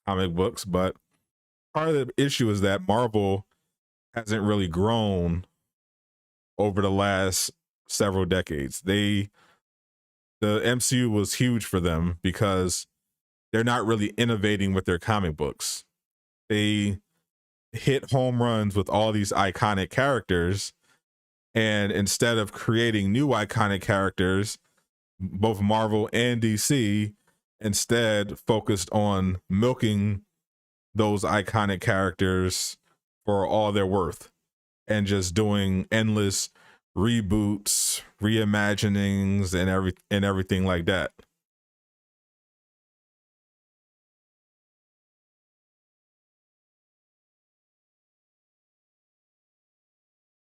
comic books, but part of the issue is that Marvel hasn't really grown over the last several decades. The MCU was huge for them because they're not really innovating with their comic books. They hit home runs with all these iconic characters, and instead of creating new iconic characters, both Marvel and DC instead focused on milking those iconic characters for all they're worth and just doing endless reboots, reimaginings, and everything like that.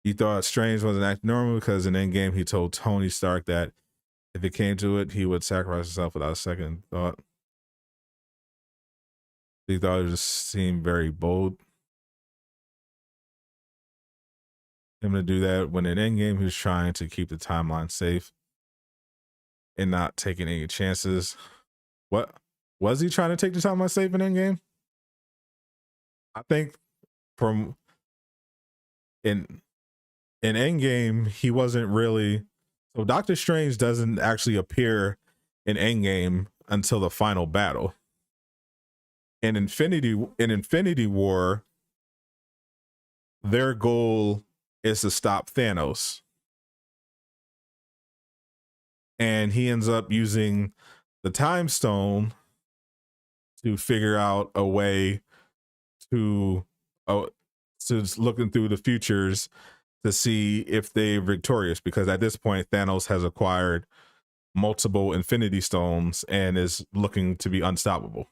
He thought Strange wasn't acting normal because in Endgame he told Tony Stark that if it came to it, he would sacrifice himself without a second thought. He thought it just seemed very bold. Him to do that when in Endgame he was trying to keep the timeline safe. and not taking any chances. What was he trying to take the time on saving Endgame? I think from in Endgame, he wasn't really. So Doctor Strange doesn't actually appear in Endgame until the final battle. In Infinity War, their goal is to stop Thanos. And he ends up using the Time Stone to figure out a way to looking through the futures to see if they're victorious, because at this point Thanos has acquired multiple Infinity Stones and is looking to be unstoppable.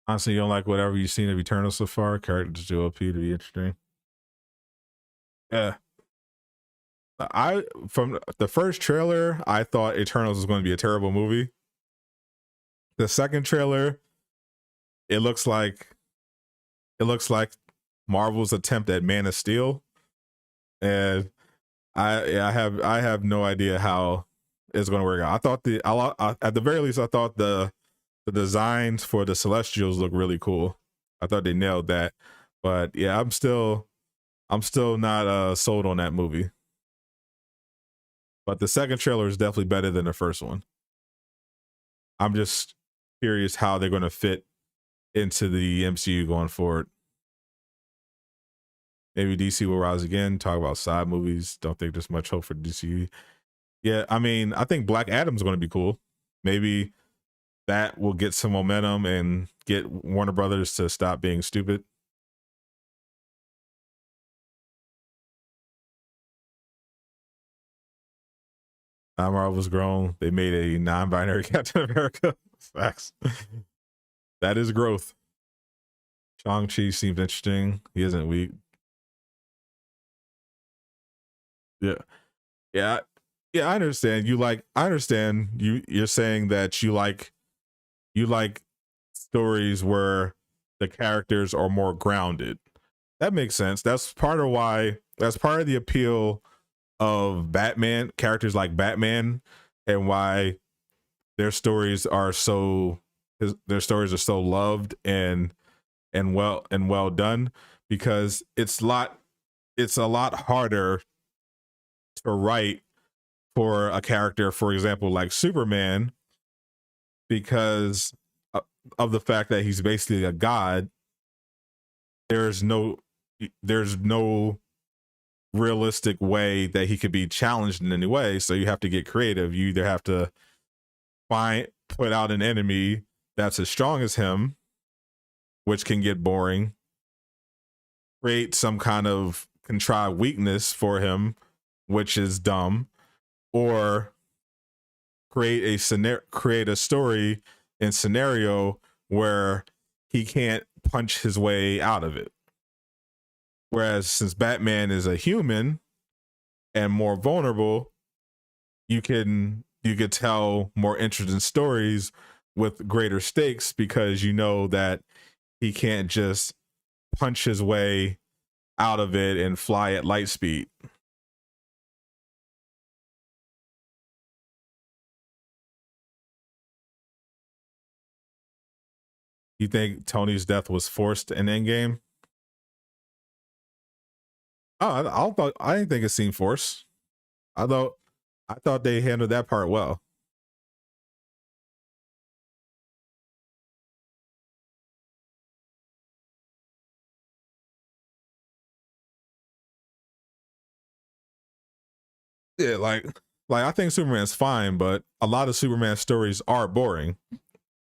Honestly, you don't like whatever you've seen of Eternal so far? Characters do OP to be interesting. Yeah. From the first trailer, I thought Eternals was going to be a terrible movie. The second trailer, it looks like Marvel's attempt at Man of Steel, and I have no idea how it's going to work out. I thought at the very least, I thought the designs for the Celestials look really cool. I thought they nailed that, but yeah, I'm still not sold on that movie. But the second trailer is definitely better than the first one. I'm just curious how they're going to fit into the MCU going forward. Maybe DC will rise again. Talk about side movies. Don't think there's much hope for DC. Yeah, I mean, I think Black Adam's going to be cool. Maybe that will get some momentum and get Warner Brothers to stop being stupid. Marvel's grown. They made a non-binary Captain America. Facts. That is growth. Shang-Chi seems interesting. He isn't weak. Yeah. Yeah. Yeah, I understand. I understand you're saying that you like stories where the characters are more grounded. That makes sense. That's part of the appeal of Batman, characters like Batman, and why their stories are so loved and well done, because it's a lot harder to write for a character, for example, like Superman, because of the fact that he's basically a god. There's no realistic way that he could be challenged in any way, so you have to get creative. You either have to put out an enemy that's as strong as him, which can get boring, create some kind of contrived weakness for him, which is dumb, or create a story and scenario where he can't punch his way out of it. Whereas since Batman is a human and more vulnerable, you could tell more interesting stories with greater stakes, because you know that he can't just punch his way out of it and fly at light speed. You think Tony's death was forced in Endgame? Oh, I didn't think it seemed forced. I thought they handled that part well. Yeah, like I think Superman's fine, but a lot of Superman stories are boring,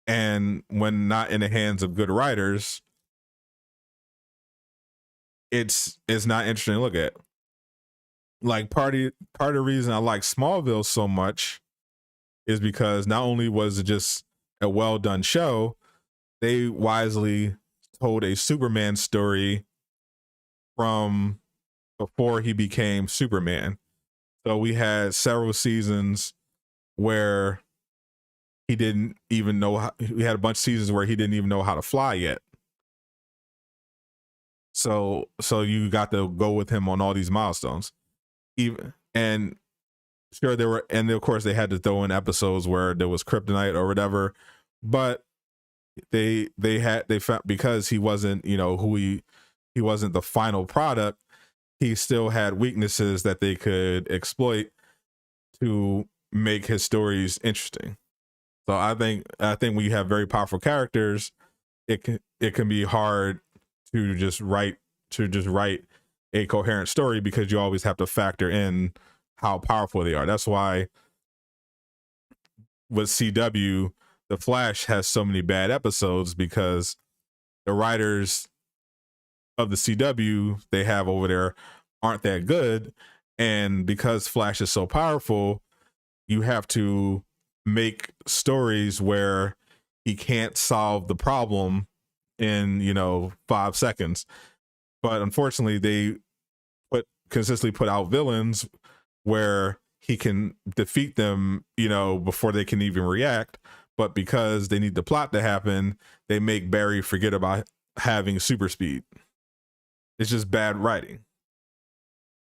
and when not in the hands of good writers, it's not interesting to look at. Like part of the reason I like Smallville so much is because not only was it just a well done show, they wisely told a Superman story from before he became Superman. So we had several seasons where he didn't even know how, he had a bunch of seasons where he didn't even know how to fly yet. So you got to go with him on all these milestones. Even, and sure, there were, and of course they had to throw in episodes where there was kryptonite or whatever, but they found, because he wasn't, you know, who he wasn't the final product, he still had weaknesses that they could exploit to make his stories interesting. So I think when you have very powerful characters, it can be hard to just write a coherent story, because you always have to factor in how powerful they are. That's why with CW, The Flash has so many bad episodes, because the writers of the CW they have over there aren't that good. And because Flash is so powerful, you have to make stories where he can't solve the problem in, you know, 5 seconds. But unfortunately, they consistently put out villains where he can defeat them, you know, before they can even react. But because they need the plot to happen, they make Barry forget about having super speed. It's just bad writing,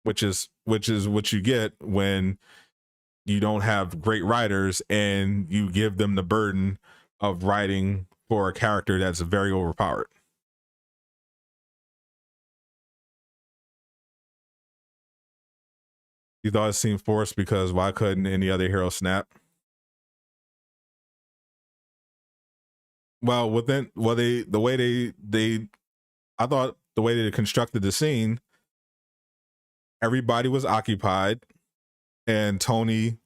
which is what you get when you don't have great writers and you give them the burden of writing for a character that's very overpowered. You thought it seemed forced because why couldn't any other hero snap? Well, I thought the way they constructed the scene, everybody was occupied, and Tony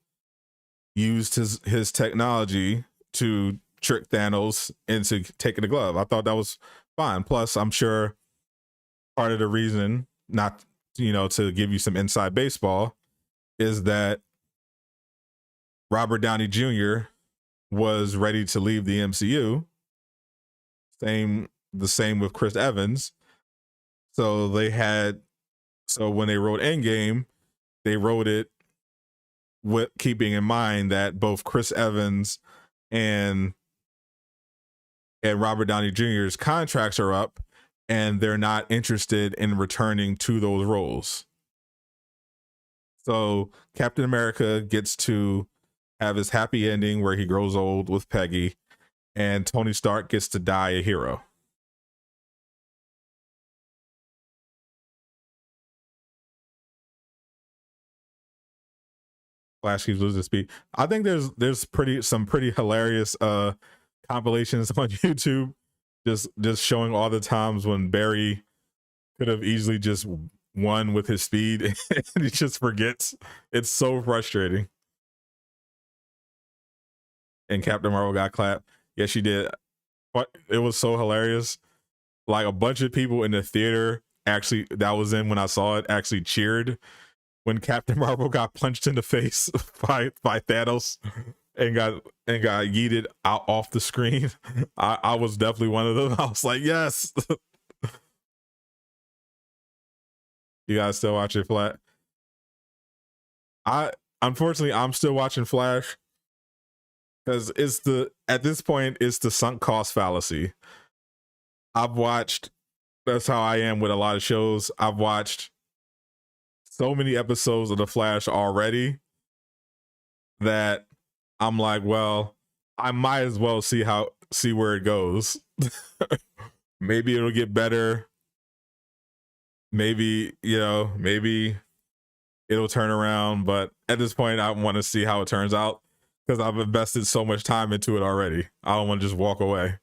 used his technology to trick Thanos into taking the glove. I thought that was fine. Plus, I'm sure part of the reason, not, you know, to give you some inside baseball, is that Robert Downey Jr. was ready to leave the MCU. The same with Chris Evans. So when they wrote Endgame, they wrote it with keeping in mind that both Chris Evans and Robert Downey Jr.'s contracts are up, and they're not interested in returning to those roles. So Captain America gets to have his happy ending where he grows old with Peggy, and Tony Stark gets to die a hero. Flash keeps losing speed. I think there's some pretty hilarious compilations on YouTube, just showing all the times when Barry could have easily just won with his speed and he just forgets. It's so frustrating. And Captain Marvel got clapped. Yeah, she did. But it was so hilarious. Like, a bunch of people in the theater actually that was in when I saw it actually cheered when Captain Marvel got punched in the face by Thanos and got yeeted out off the screen. I was definitely one of them. I was like, yes. You guys still watching Flash? Unfortunately I'm still watching Flash because at this point it's the sunk cost fallacy. That's how I am with a lot of shows. I've watched so many episodes of The Flash already that I'm like, well, I might as well see where it goes. Maybe it'll get better. Maybe it'll turn around. But at this point, I want to see how it turns out because I've invested so much time into it already. I don't want to just walk away.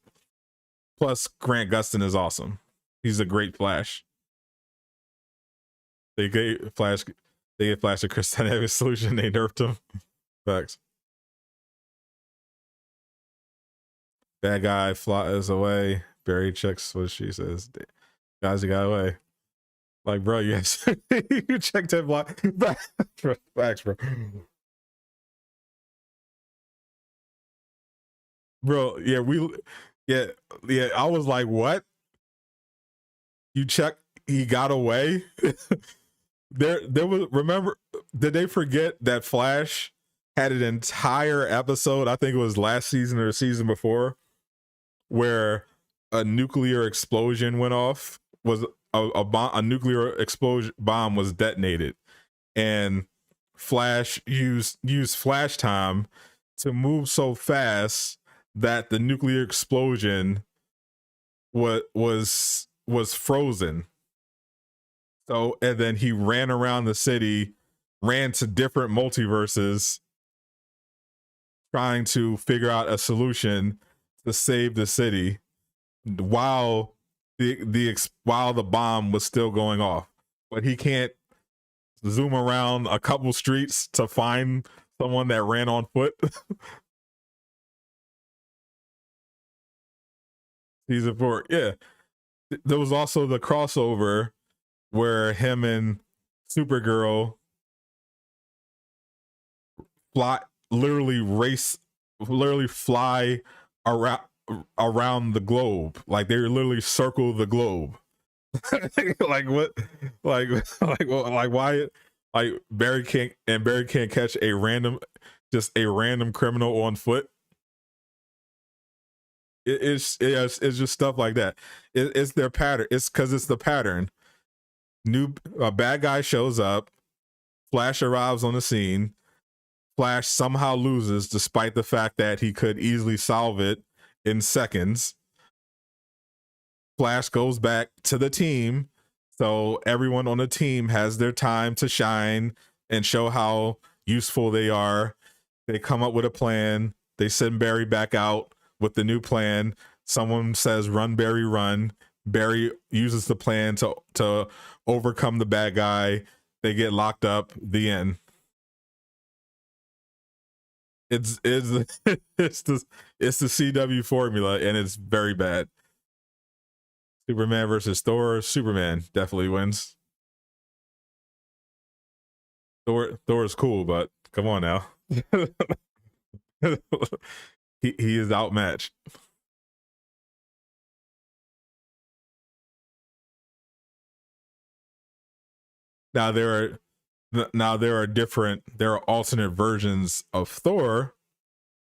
Plus, Grant Gustin is awesome. He's a great Flash. They gave Flash a Chris Dynamic solution. They nerfed him. Facts. Bad guy flies away. Barry checks what she says. Guys, he got away. Like, bro, yes. You checked that block. Facts, bro. Bro, yeah, I was like, what? You check he got away? There was, remember, did they forget that Flash had an entire episode, I think it was last season or the season before, where a nuclear explosion went off, was a nuclear explosion bomb was detonated, and Flash used Flash time to move so fast that the nuclear explosion was frozen. So, and then he ran around the city, ran to different multiverses, trying to figure out a solution to save the city while the bomb was still going off. But he can't zoom around a couple streets to find someone that ran on foot. Season 4, yeah. There was also the crossover where him and Supergirl literally fly around the globe. Like they literally circle the globe. Like what? Like why? Like Barry can't catch a random criminal on foot. It's just stuff like that. It's their pattern. It's because it's the pattern. A bad guy shows up. Flash arrives on the scene. Flash somehow loses, despite the fact that he could easily solve it in seconds. Flash goes back to the team, so everyone on the team has their time to shine and show how useful they are. They come up with a plan. They send Barry back out with the new plan. Someone says, "Run, Barry, run." Barry uses the plan to overcome the bad guy. They get locked up. The end. It's the CW formula, and it's very bad. Superman versus Thor. Superman definitely wins. Thor is cool, but come on now. he is outmatched. Now there are alternate versions of Thor,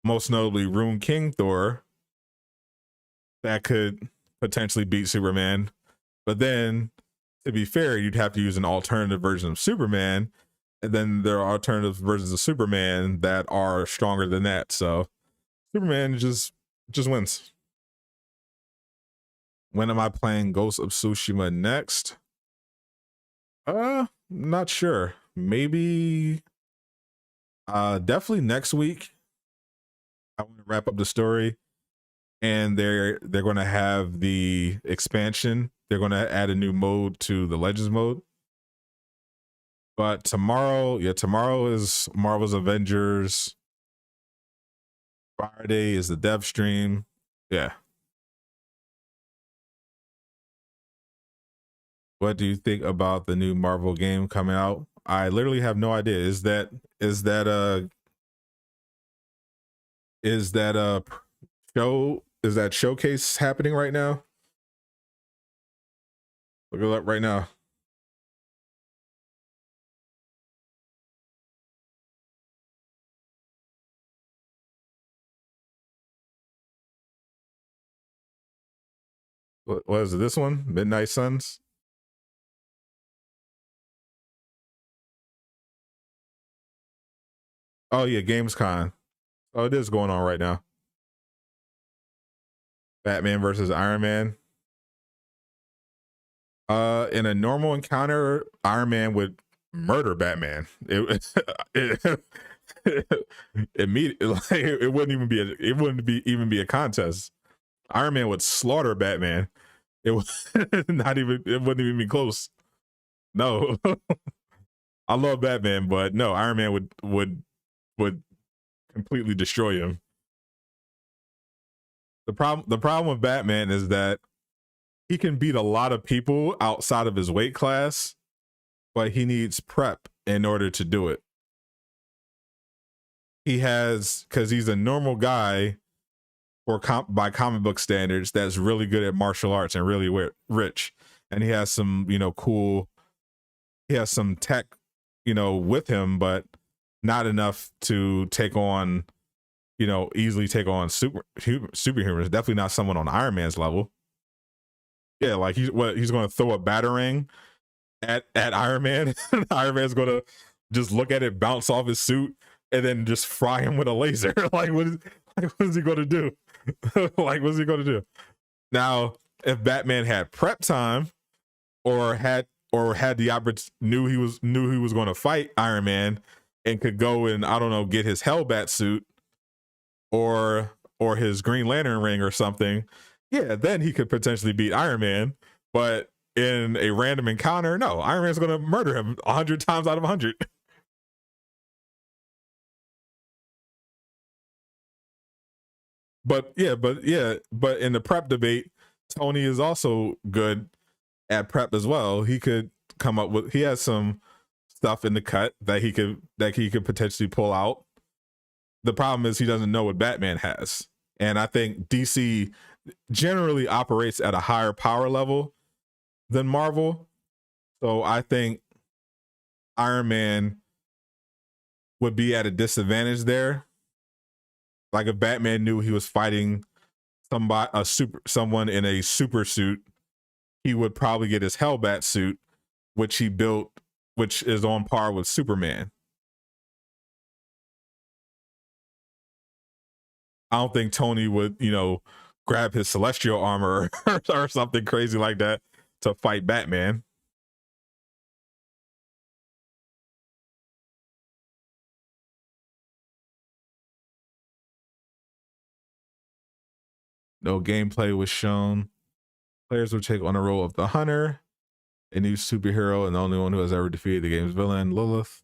most notably Rune King Thor, that could potentially beat Superman. But then, to be fair, you'd have to use an alternative version of Superman, and then there are alternative versions of Superman that are stronger than that. So Superman just wins. When am I playing Ghost of Tsushima next? Not sure. Maybe definitely next week. I want to wrap up the story, and they're going to have the expansion. They're going to add a new mode to the Legends mode. But tomorrow is Marvel's Avengers. Friday is the dev stream. Yeah. What do you think about the new Marvel game coming out? I literally have no idea. Is that showcase happening right now? Look it up right now. What is it? This one? Midnight Suns? Oh yeah, Gamescom. Oh, it is going on right now. Batman versus Iron Man. In a normal encounter, Iron Man would murder Batman. It immediately, like, it wouldn't even be a contest. Iron Man would slaughter Batman. It was it wouldn't even be close. No. I love Batman, but no, Iron Man would completely destroy him. The problem with Batman is that he can beat a lot of people outside of his weight class, but he needs prep in order to do it. Because he's a normal guy by comic book standards that's really good at martial arts and really rich, and he has some he has some tech with him, but not enough to take on, easily take on superhumans. Definitely not someone on Iron Man's level. Yeah, like he's going to throw a batarang at Iron Man. Iron Man's going to just look at it, bounce off his suit, and then just fry him with a laser. Like what is he going to do? Like what's he going to do? Now, if Batman had prep time, or had the opportunity, knew he was going to fight Iron Man, and could go and, I don't know, get his Hellbat suit or his Green Lantern ring or something, yeah, then he could potentially beat Iron Man. But in a random encounter, no, Iron Man's going to murder him 100 times out of 100. But in the prep debate, Tony is also good at prep as well. He could come up with, he has some stuff in the cut that he could potentially pull out. The problem is he doesn't know what Batman has. And I think DC generally operates at a higher power level than Marvel. So I think Iron Man would be at a disadvantage there. Like if Batman knew he was fighting someone in a super suit, he would probably get his Hellbat suit, which he built, which is on par with Superman. I don't think Tony would, grab his celestial armor or something crazy like that to fight Batman. No gameplay was shown. Players will take on the role of the Hunter, a new superhero and the only one who has ever defeated the game's villain, Lilith.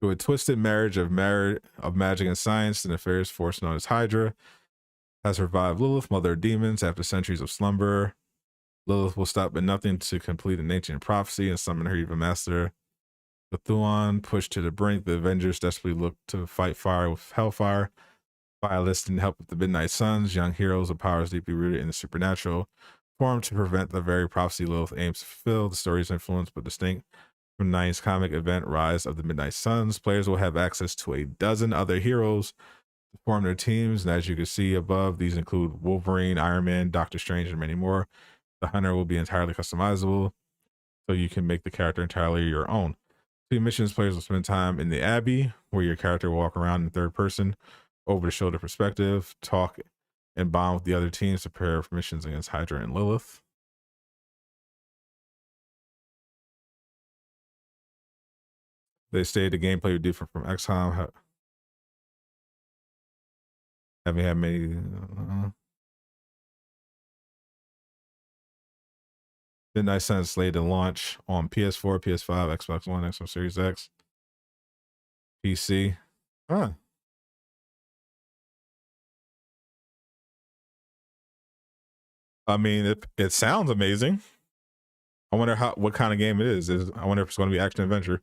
Through a twisted marriage of magic and science, the nefarious force known as Hydra has revived Lilith, mother of demons, after centuries of slumber. Lilith will stop at nothing to complete an ancient prophecy and summon her evil master. The Thuan pushed to the brink, the Avengers desperately look to fight fire with hellfire. Fireless didn't help with the Midnight Suns, young heroes with powers deeply rooted in the supernatural, formed to prevent the very prophecy Lilith aims to fulfill. The story is influenced but distinct from Nine's comic event Rise of the Midnight Suns. Players will have access to a dozen other heroes to form their teams, and as you can see above, these include Wolverine, Iron Man, Doctor Strange, and many more. The Hunter will be entirely customizable, so you can make the character entirely your own. The missions, players will spend time in the Abbey, where your character will walk around in third person, over the shoulder perspective, talk and bond with the other teams to prepare for missions against Hydra and Lilith. They stated the gameplay would differ from XCOM, having had many. Midnight Sun slated to launch on PS4, PS5, Xbox One, Xbox Series X, PC. Huh. I mean, it sounds amazing. I wonder what kind of game it is. I wonder if it's going to be action adventure.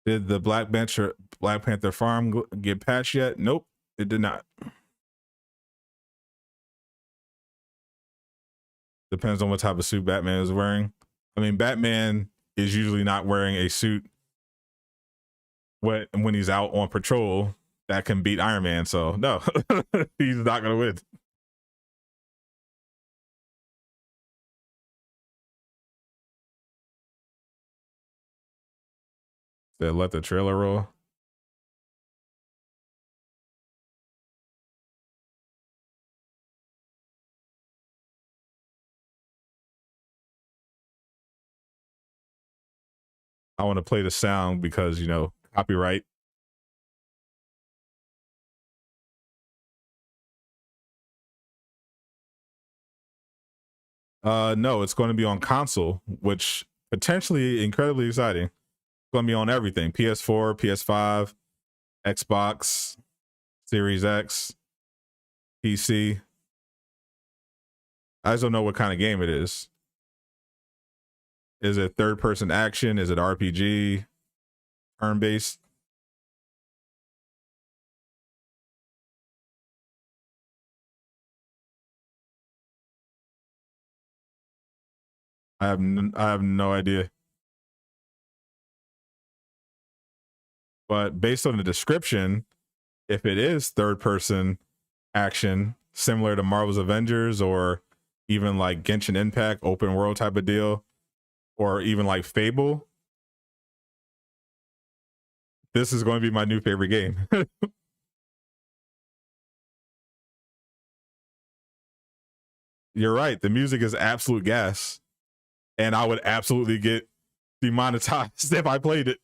Did the Black Panther farm get patched yet? Nope, it did not. Depends on what type of suit Batman is wearing. I mean, Batman is usually not wearing a suit when he's out on patrol that can beat Iron Man. So no, he's not gonna win. So let the trailer roll. I want to play the sound because, copyright. No, it's going to be on console, which potentially incredibly exciting. It's going to be on everything: PS4, PS5, Xbox, Series X, PC. I just don't know what kind of game it is. Is it third person action? Is it RPG? Turn based? I have no idea. But based on the description, if it is third person action, similar to Marvel's Avengers or even like Genshin Impact, open world type of deal, or even like Fable, this is going to be my new favorite game. You're right. The music is absolute gas. And I would absolutely get demonetized if I played it.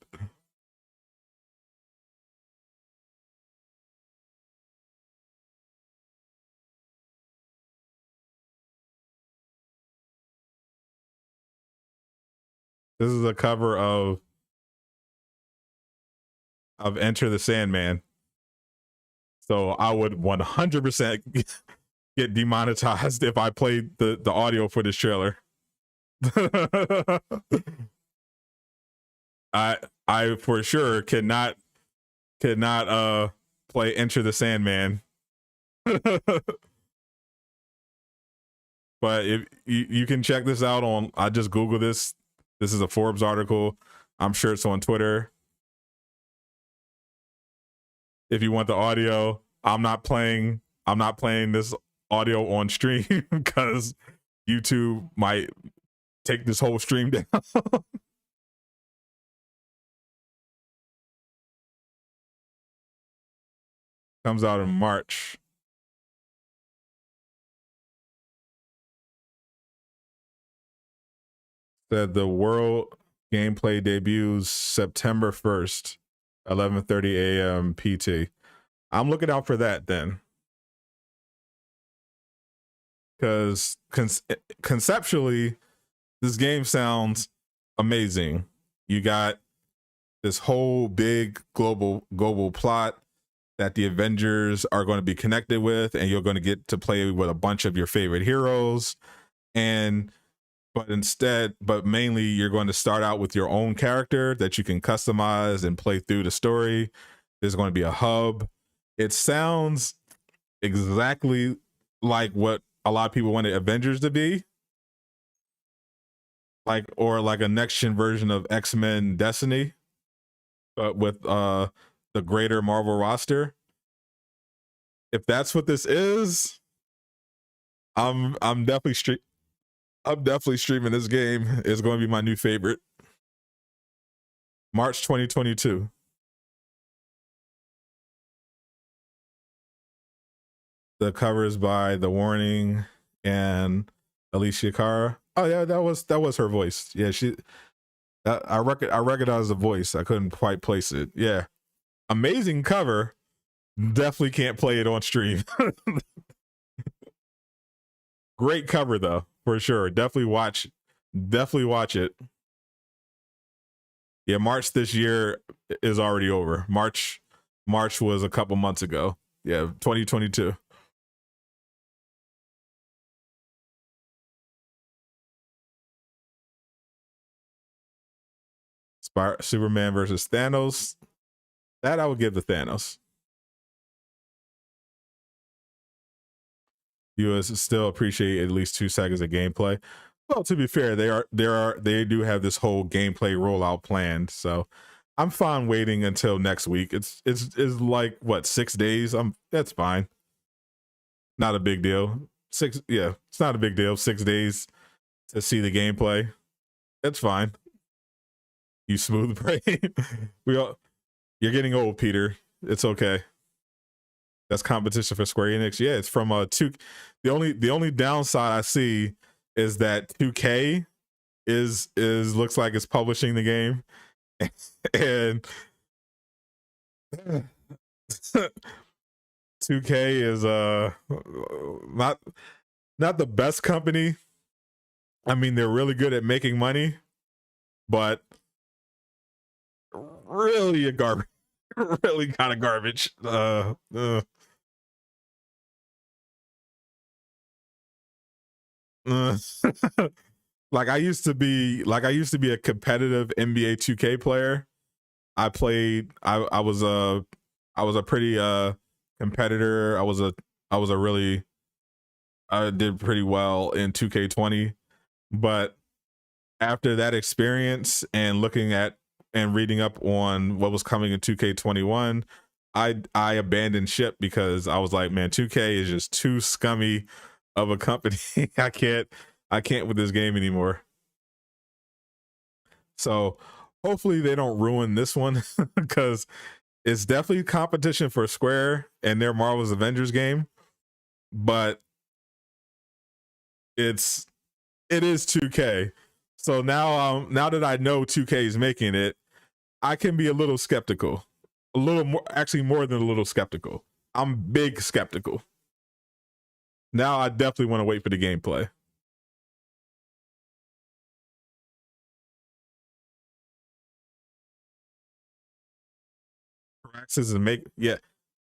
This is a cover of Enter the Sandman. So I would 100% get demonetized if I played the audio for this trailer. I for sure cannot play Enter the Sandman. But if you can check this out on, I just Google this. This is a Forbes article. I'm sure it's on Twitter. If you want the audio, I'm not playing this audio on stream because YouTube might take this whole stream down. Comes out in March. Said the world gameplay debuts September 1st, 11:30 a.m. PT. I'm looking out for that then. Because conceptually, this game sounds amazing. You got this whole big global plot that the Avengers are going to be connected with, and you're going to get to play with a bunch of your favorite heroes. But mainly you're going to start out with your own character that you can customize and play through the story. There's going to be a hub. It sounds exactly like what a lot of people wanted Avengers to be. Or like a next gen version of X-Men Destiny, but with the greater Marvel roster. If that's what this is, I'm definitely streaming this game. It's going to be my new favorite. March 2022. The cover is by The Warning and Alicia Cara. Oh yeah, that was her voice. Yeah, I recognize the voice. I couldn't quite place it. Yeah, amazing cover. Definitely can't play it on stream. Great cover though, for sure. Definitely watch it. Yeah, March this year is already over. March was a couple months ago. Yeah, 2022. Superman versus Thanos. That I would give to Thanos. You still appreciate at least 2 seconds of gameplay. Well, to be fair, they do have this whole gameplay rollout planned, so I'm fine waiting until next week. It's like what, 6 days? That's fine. Not a big deal. It's not a big deal. 6 days to see the gameplay. It's fine. You smooth brain. You're getting old, Peter. It's okay. That's competition for Square Enix. Yeah, it's from 2. The only downside I see is that 2K is looks like it's publishing the game, and 2K is not the best company. I mean, they're really good at making money, but really really kind of garbage. Like I used to be a competitive NBA 2K player. I was a pretty competitor. I did pretty well in 2K20, but after that experience and looking at and reading up on what was coming in 2K21, I abandoned ship because I was like, man, 2K is just too scummy of a company. I can't with this game anymore. So hopefully they don't ruin this one because it's definitely competition for Square and their Marvel's Avengers game, but it is 2K. So now that I know 2K is making it, I can be a little skeptical. A little more, actually more than a little skeptical. I'm big skeptical. Now I definitely want to wait for the gameplay. Praxis and make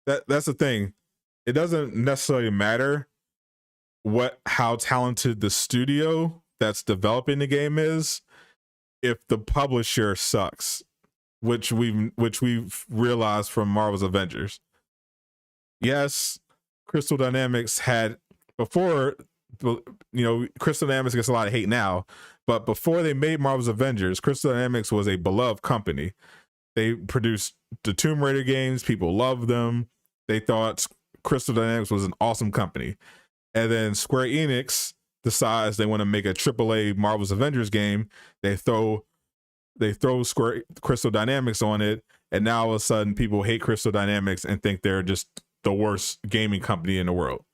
that's the thing. It doesn't necessarily matter how talented the studio that's developing the game is if the publisher sucks, which we've realized from Marvel's Avengers. Yes, Crystal Dynamics had before, Crystal Dynamics gets a lot of hate now, but before they made Marvel's Avengers, Crystal Dynamics was a beloved company. They produced the Tomb Raider games. People loved them. They thought Crystal Dynamics was an awesome company. And then Square Enix decides they want to make a AAA Marvel's Avengers game. They throw Crystal Dynamics on it, and now all of a sudden people hate Crystal Dynamics and think they're just the worst gaming company in the world.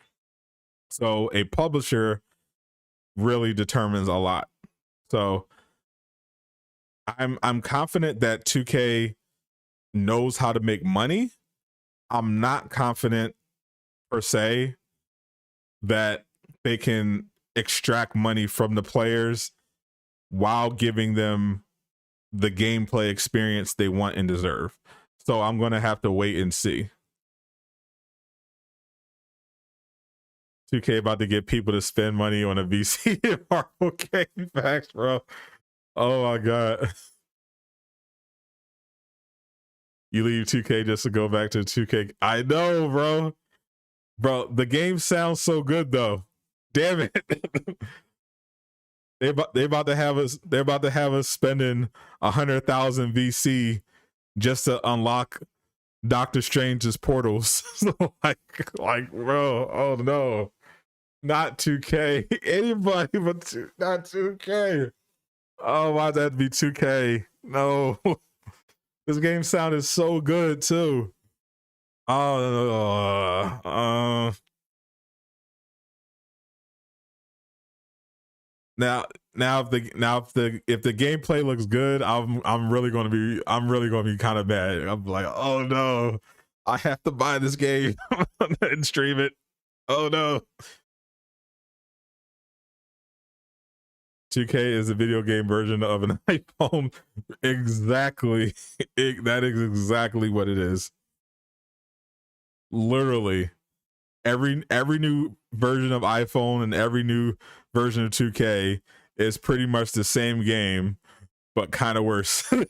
So a publisher really determines a lot. So I'm confident that 2K knows how to make money. I'm not confident per se that they can extract money from the players while giving them the gameplay experience they want and deserve. So I'm going to have to wait and see. 2K about to get people to spend money on a VC in Marvel game. Facts, bro. Oh my god. You leave 2K just to go back to 2K. I know, bro. Bro, the game sounds so good though. Damn it. They about to have us spending 100,000 VC just to unlock Doctor Strange's portals. So like, bro, oh no. Not 2K. Anybody but not 2K. Oh, why'd that be 2K? No. This game sounded so good too. Oh, now if the gameplay looks good, I'm really gonna be kind of mad. I'm like, oh no, I have to buy this game and stream it. Oh no. 2K is a video game version of an iPhone. Exactly. That is exactly what it is. Literally. Every new version of iPhone and every new version of 2K is pretty much the same game, but kind of worse. They're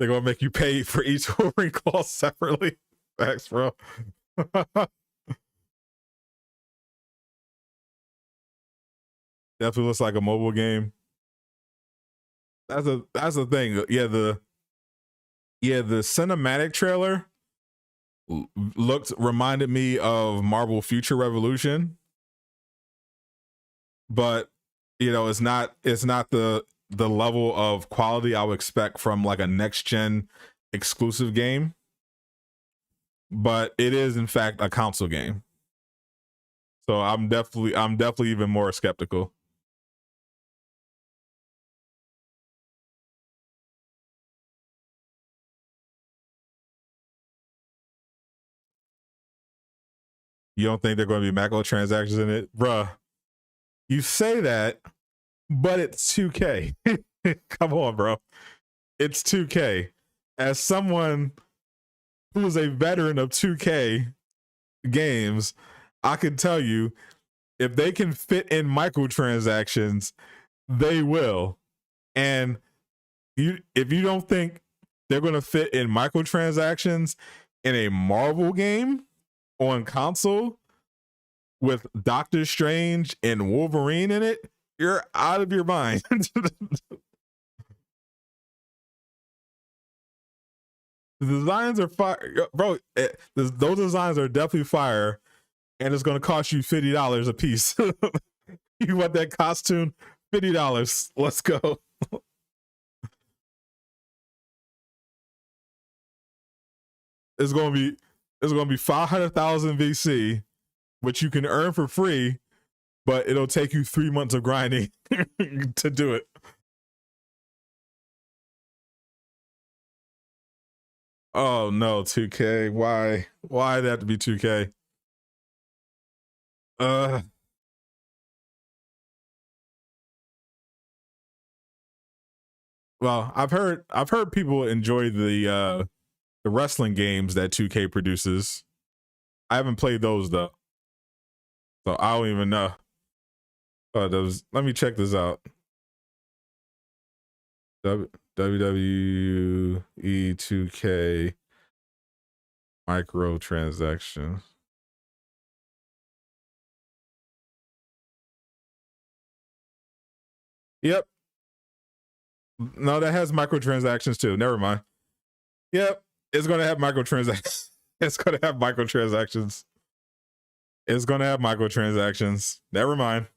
gonna make you pay for each ordering cost separately. Thanks, bro. Definitely looks like a mobile game. That's the thing. Yeah, the cinematic trailer reminded me of Marvel Future Revolution, but it's not the level of quality I would expect from like a next gen exclusive game, but it is in fact a console game. So I'm definitely even more skeptical. You don't think they're going to be macrotransactions in it? Bruh, you say that, but it's 2K. Come on, bro. It's 2K. As someone who is a veteran of 2K games, I can tell you, if they can fit in microtransactions, they will. And if you don't think they're going to fit in microtransactions in a Marvel game on console with Doctor Strange and Wolverine in it, you're out of your mind. The designs are fire, bro. Those designs are definitely fire, and it's going to cost you $50 a piece. You want that costume? $50. Let's go. It's gonna be 500,000 VC, which you can earn for free, but it'll take you 3 months of grinding to do it. Oh no, 2K. Why? Why'd it have to be 2K? Well, I've heard people enjoy the wrestling games that 2K produces. I haven't played those though, so I don't even know. Let me check this out. WWE 2K microtransactions. Yep. No, that has microtransactions too. Never mind. Yep. It's gonna have microtransactions. It's gonna have microtransactions. It's gonna have microtransactions. Never mind.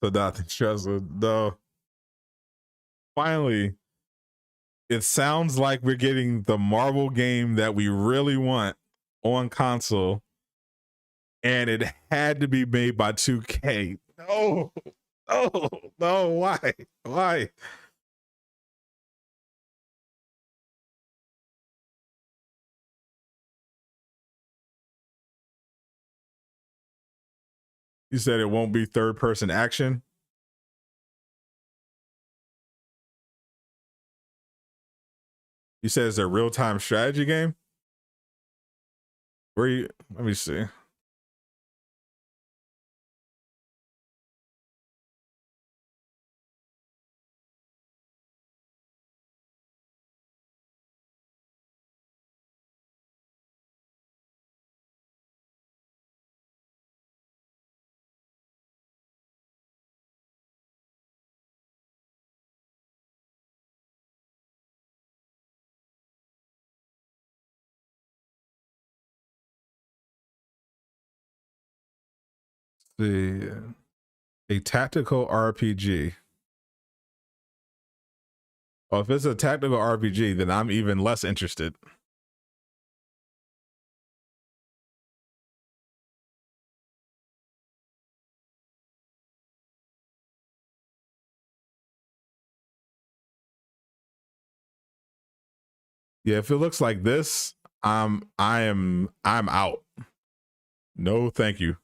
So nothing stressful. No. Finally, it sounds like we're getting the Marvel game that we really want on console, and it had to be made by 2K. No, no, why? Why? You said it won't be third person action. You said it's a real time strategy game. Where you? Let me see. A tactical RPG. Well, if it's a tactical RPG, then I'm even less interested. Yeah, if it looks like this, I'm out. No, thank you.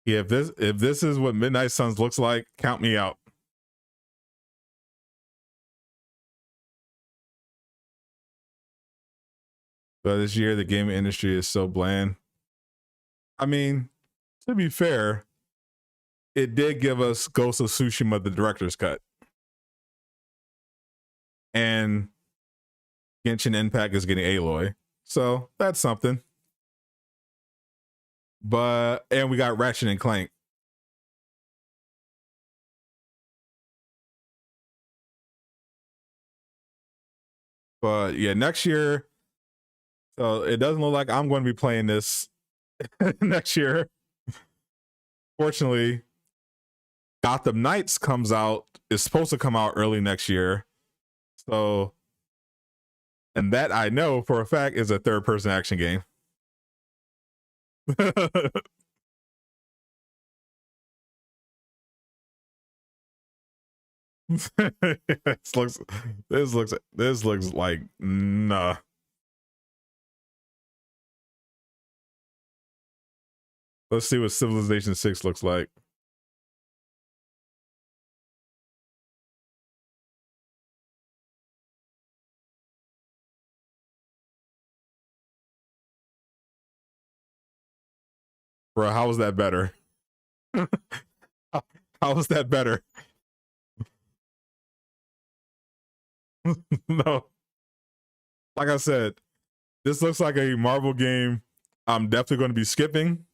Yeah, if this is what Midnight Suns looks like, count me out. But this year, the gaming industry is so bland. I mean, to be fair, it did give us Ghost of Tsushima, the director's cut. And Genshin Impact is getting Aloy. So that's something. And we got Ratchet and Clank. But yeah, next year. So it doesn't look like I'm going to be playing this next year. Fortunately, Gotham Knights is supposed to come out early next year. So, and that I know for a fact is a third person action game. This looks like nah. Let's see what Civilization 6 looks like. Bro, how was that better? How was that better? No. Like I said, this looks like a Marvel game I'm definitely going to be skipping.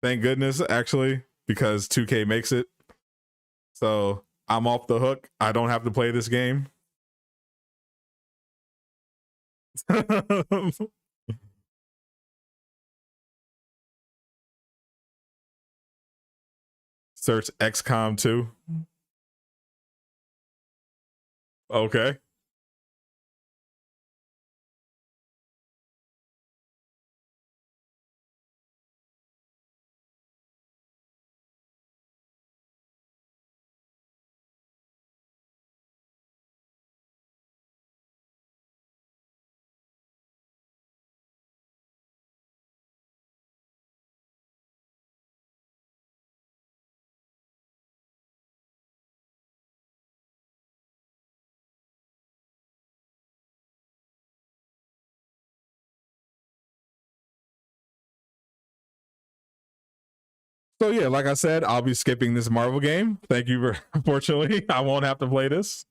Thank goodness, actually, because 2K makes it. So I'm off the hook. I don't have to play this game. Search XCOM 2. Okay. So yeah, like I said, I'll be skipping this Marvel game. Thank you for unfortunately, I won't have to play this.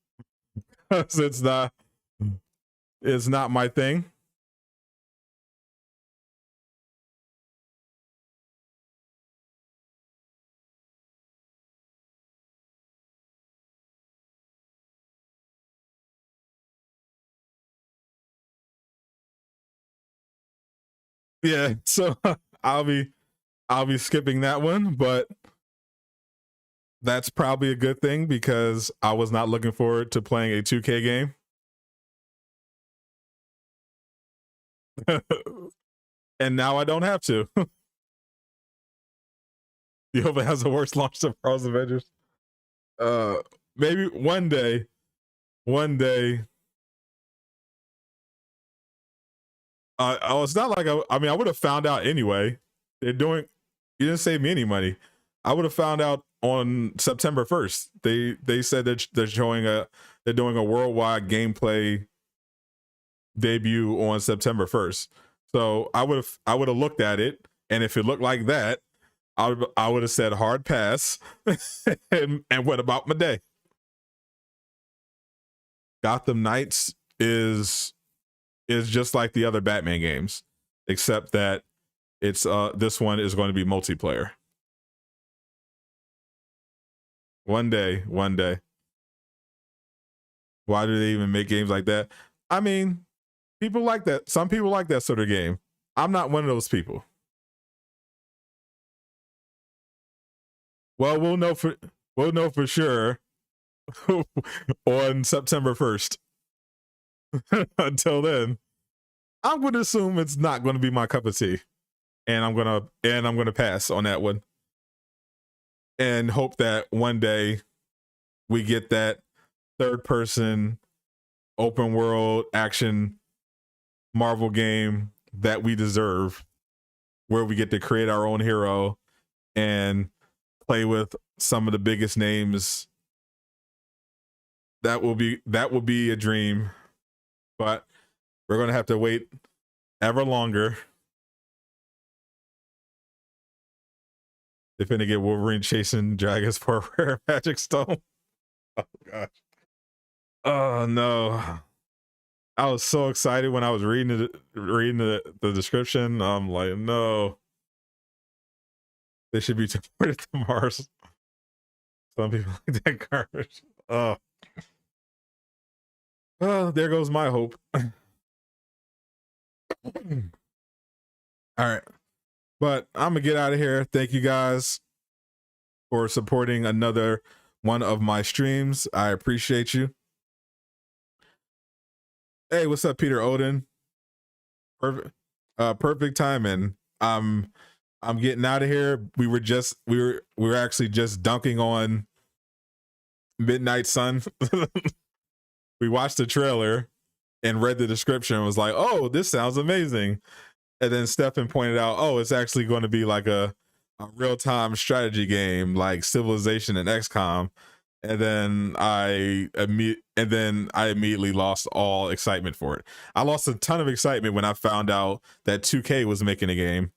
it's not my thing. Yeah, so I'll be skipping that one, but that's probably a good thing because I was not looking forward to playing a 2K game. And now I don't have to. You hope it has a worse launch than Marvel's Avengers. Maybe one day. Oh, it's not like I mean, I would have found out anyway. They're doing. You didn't save me any money. I would have found out on September 1st. They said that they're doing a worldwide gameplay debut on September 1st. So I would have looked at it, and if it looked like that, I would have said hard pass and went about my day. Gotham Knights is just like the other Batman games, except that it's this one is going to be multiplayer. One day. Why do they even make games like that? I mean, people like that. Some people like that sort of game. I'm not one of those people. Well, we'll know for sure on September 1st. Until then, I'm going to assume it's not going to be my cup of tea, and I'm going to pass on that one, and hope that one day we get that third person open world action Marvel game that we deserve, where we get to create our own hero and play with some of the biggest names. That will be a dream, but we're going to have to wait ever longer. They're finna get Wolverine chasing dragons for a rare magic stone. Oh gosh. Oh no. I was so excited when I was reading the description. I'm like, no. They should be deported to Mars. Some people like that garbage. Oh. Oh, there goes my hope. All right. But I'm gonna get out of here. Thank you guys for supporting another one of my streams. I appreciate you. Hey, what's up, Peter Odin? Perfect timing. I'm getting out of here. We were actually just dunking on Midnight Sun. We watched the trailer and read the description and was like, oh, this sounds amazing. And then Stefan pointed out, oh, it's actually going to be like a real-time strategy game like Civilization and XCOM. And then I immediately lost all excitement for it. I lost a ton of excitement when I found out that 2K was making a game.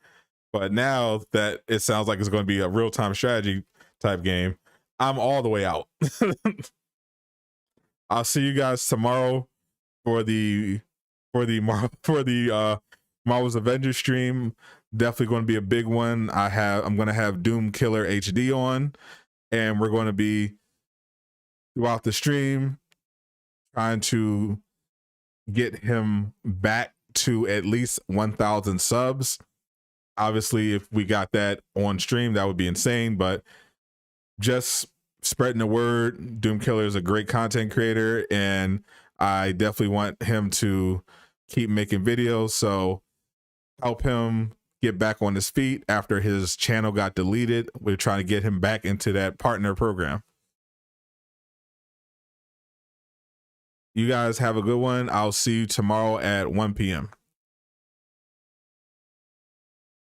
But now that it sounds like it's going to be a real-time strategy type game, I'm all the way out. I'll see you guys tomorrow for the Marvel's Avengers stream. Definitely going to be a big one. I'm going to have Doom Killer HD on, and we're going to be throughout the stream trying to get him back to at least 1,000 subs. Obviously, if we got that on stream, that would be insane, but just spreading the word. Doom Killer is a great content creator, and I definitely want him to keep making videos. So help him get back on his feet after his channel got deleted. We're trying to get him back into that partner program. You guys have a good one. I'll see you tomorrow at 1 p.m.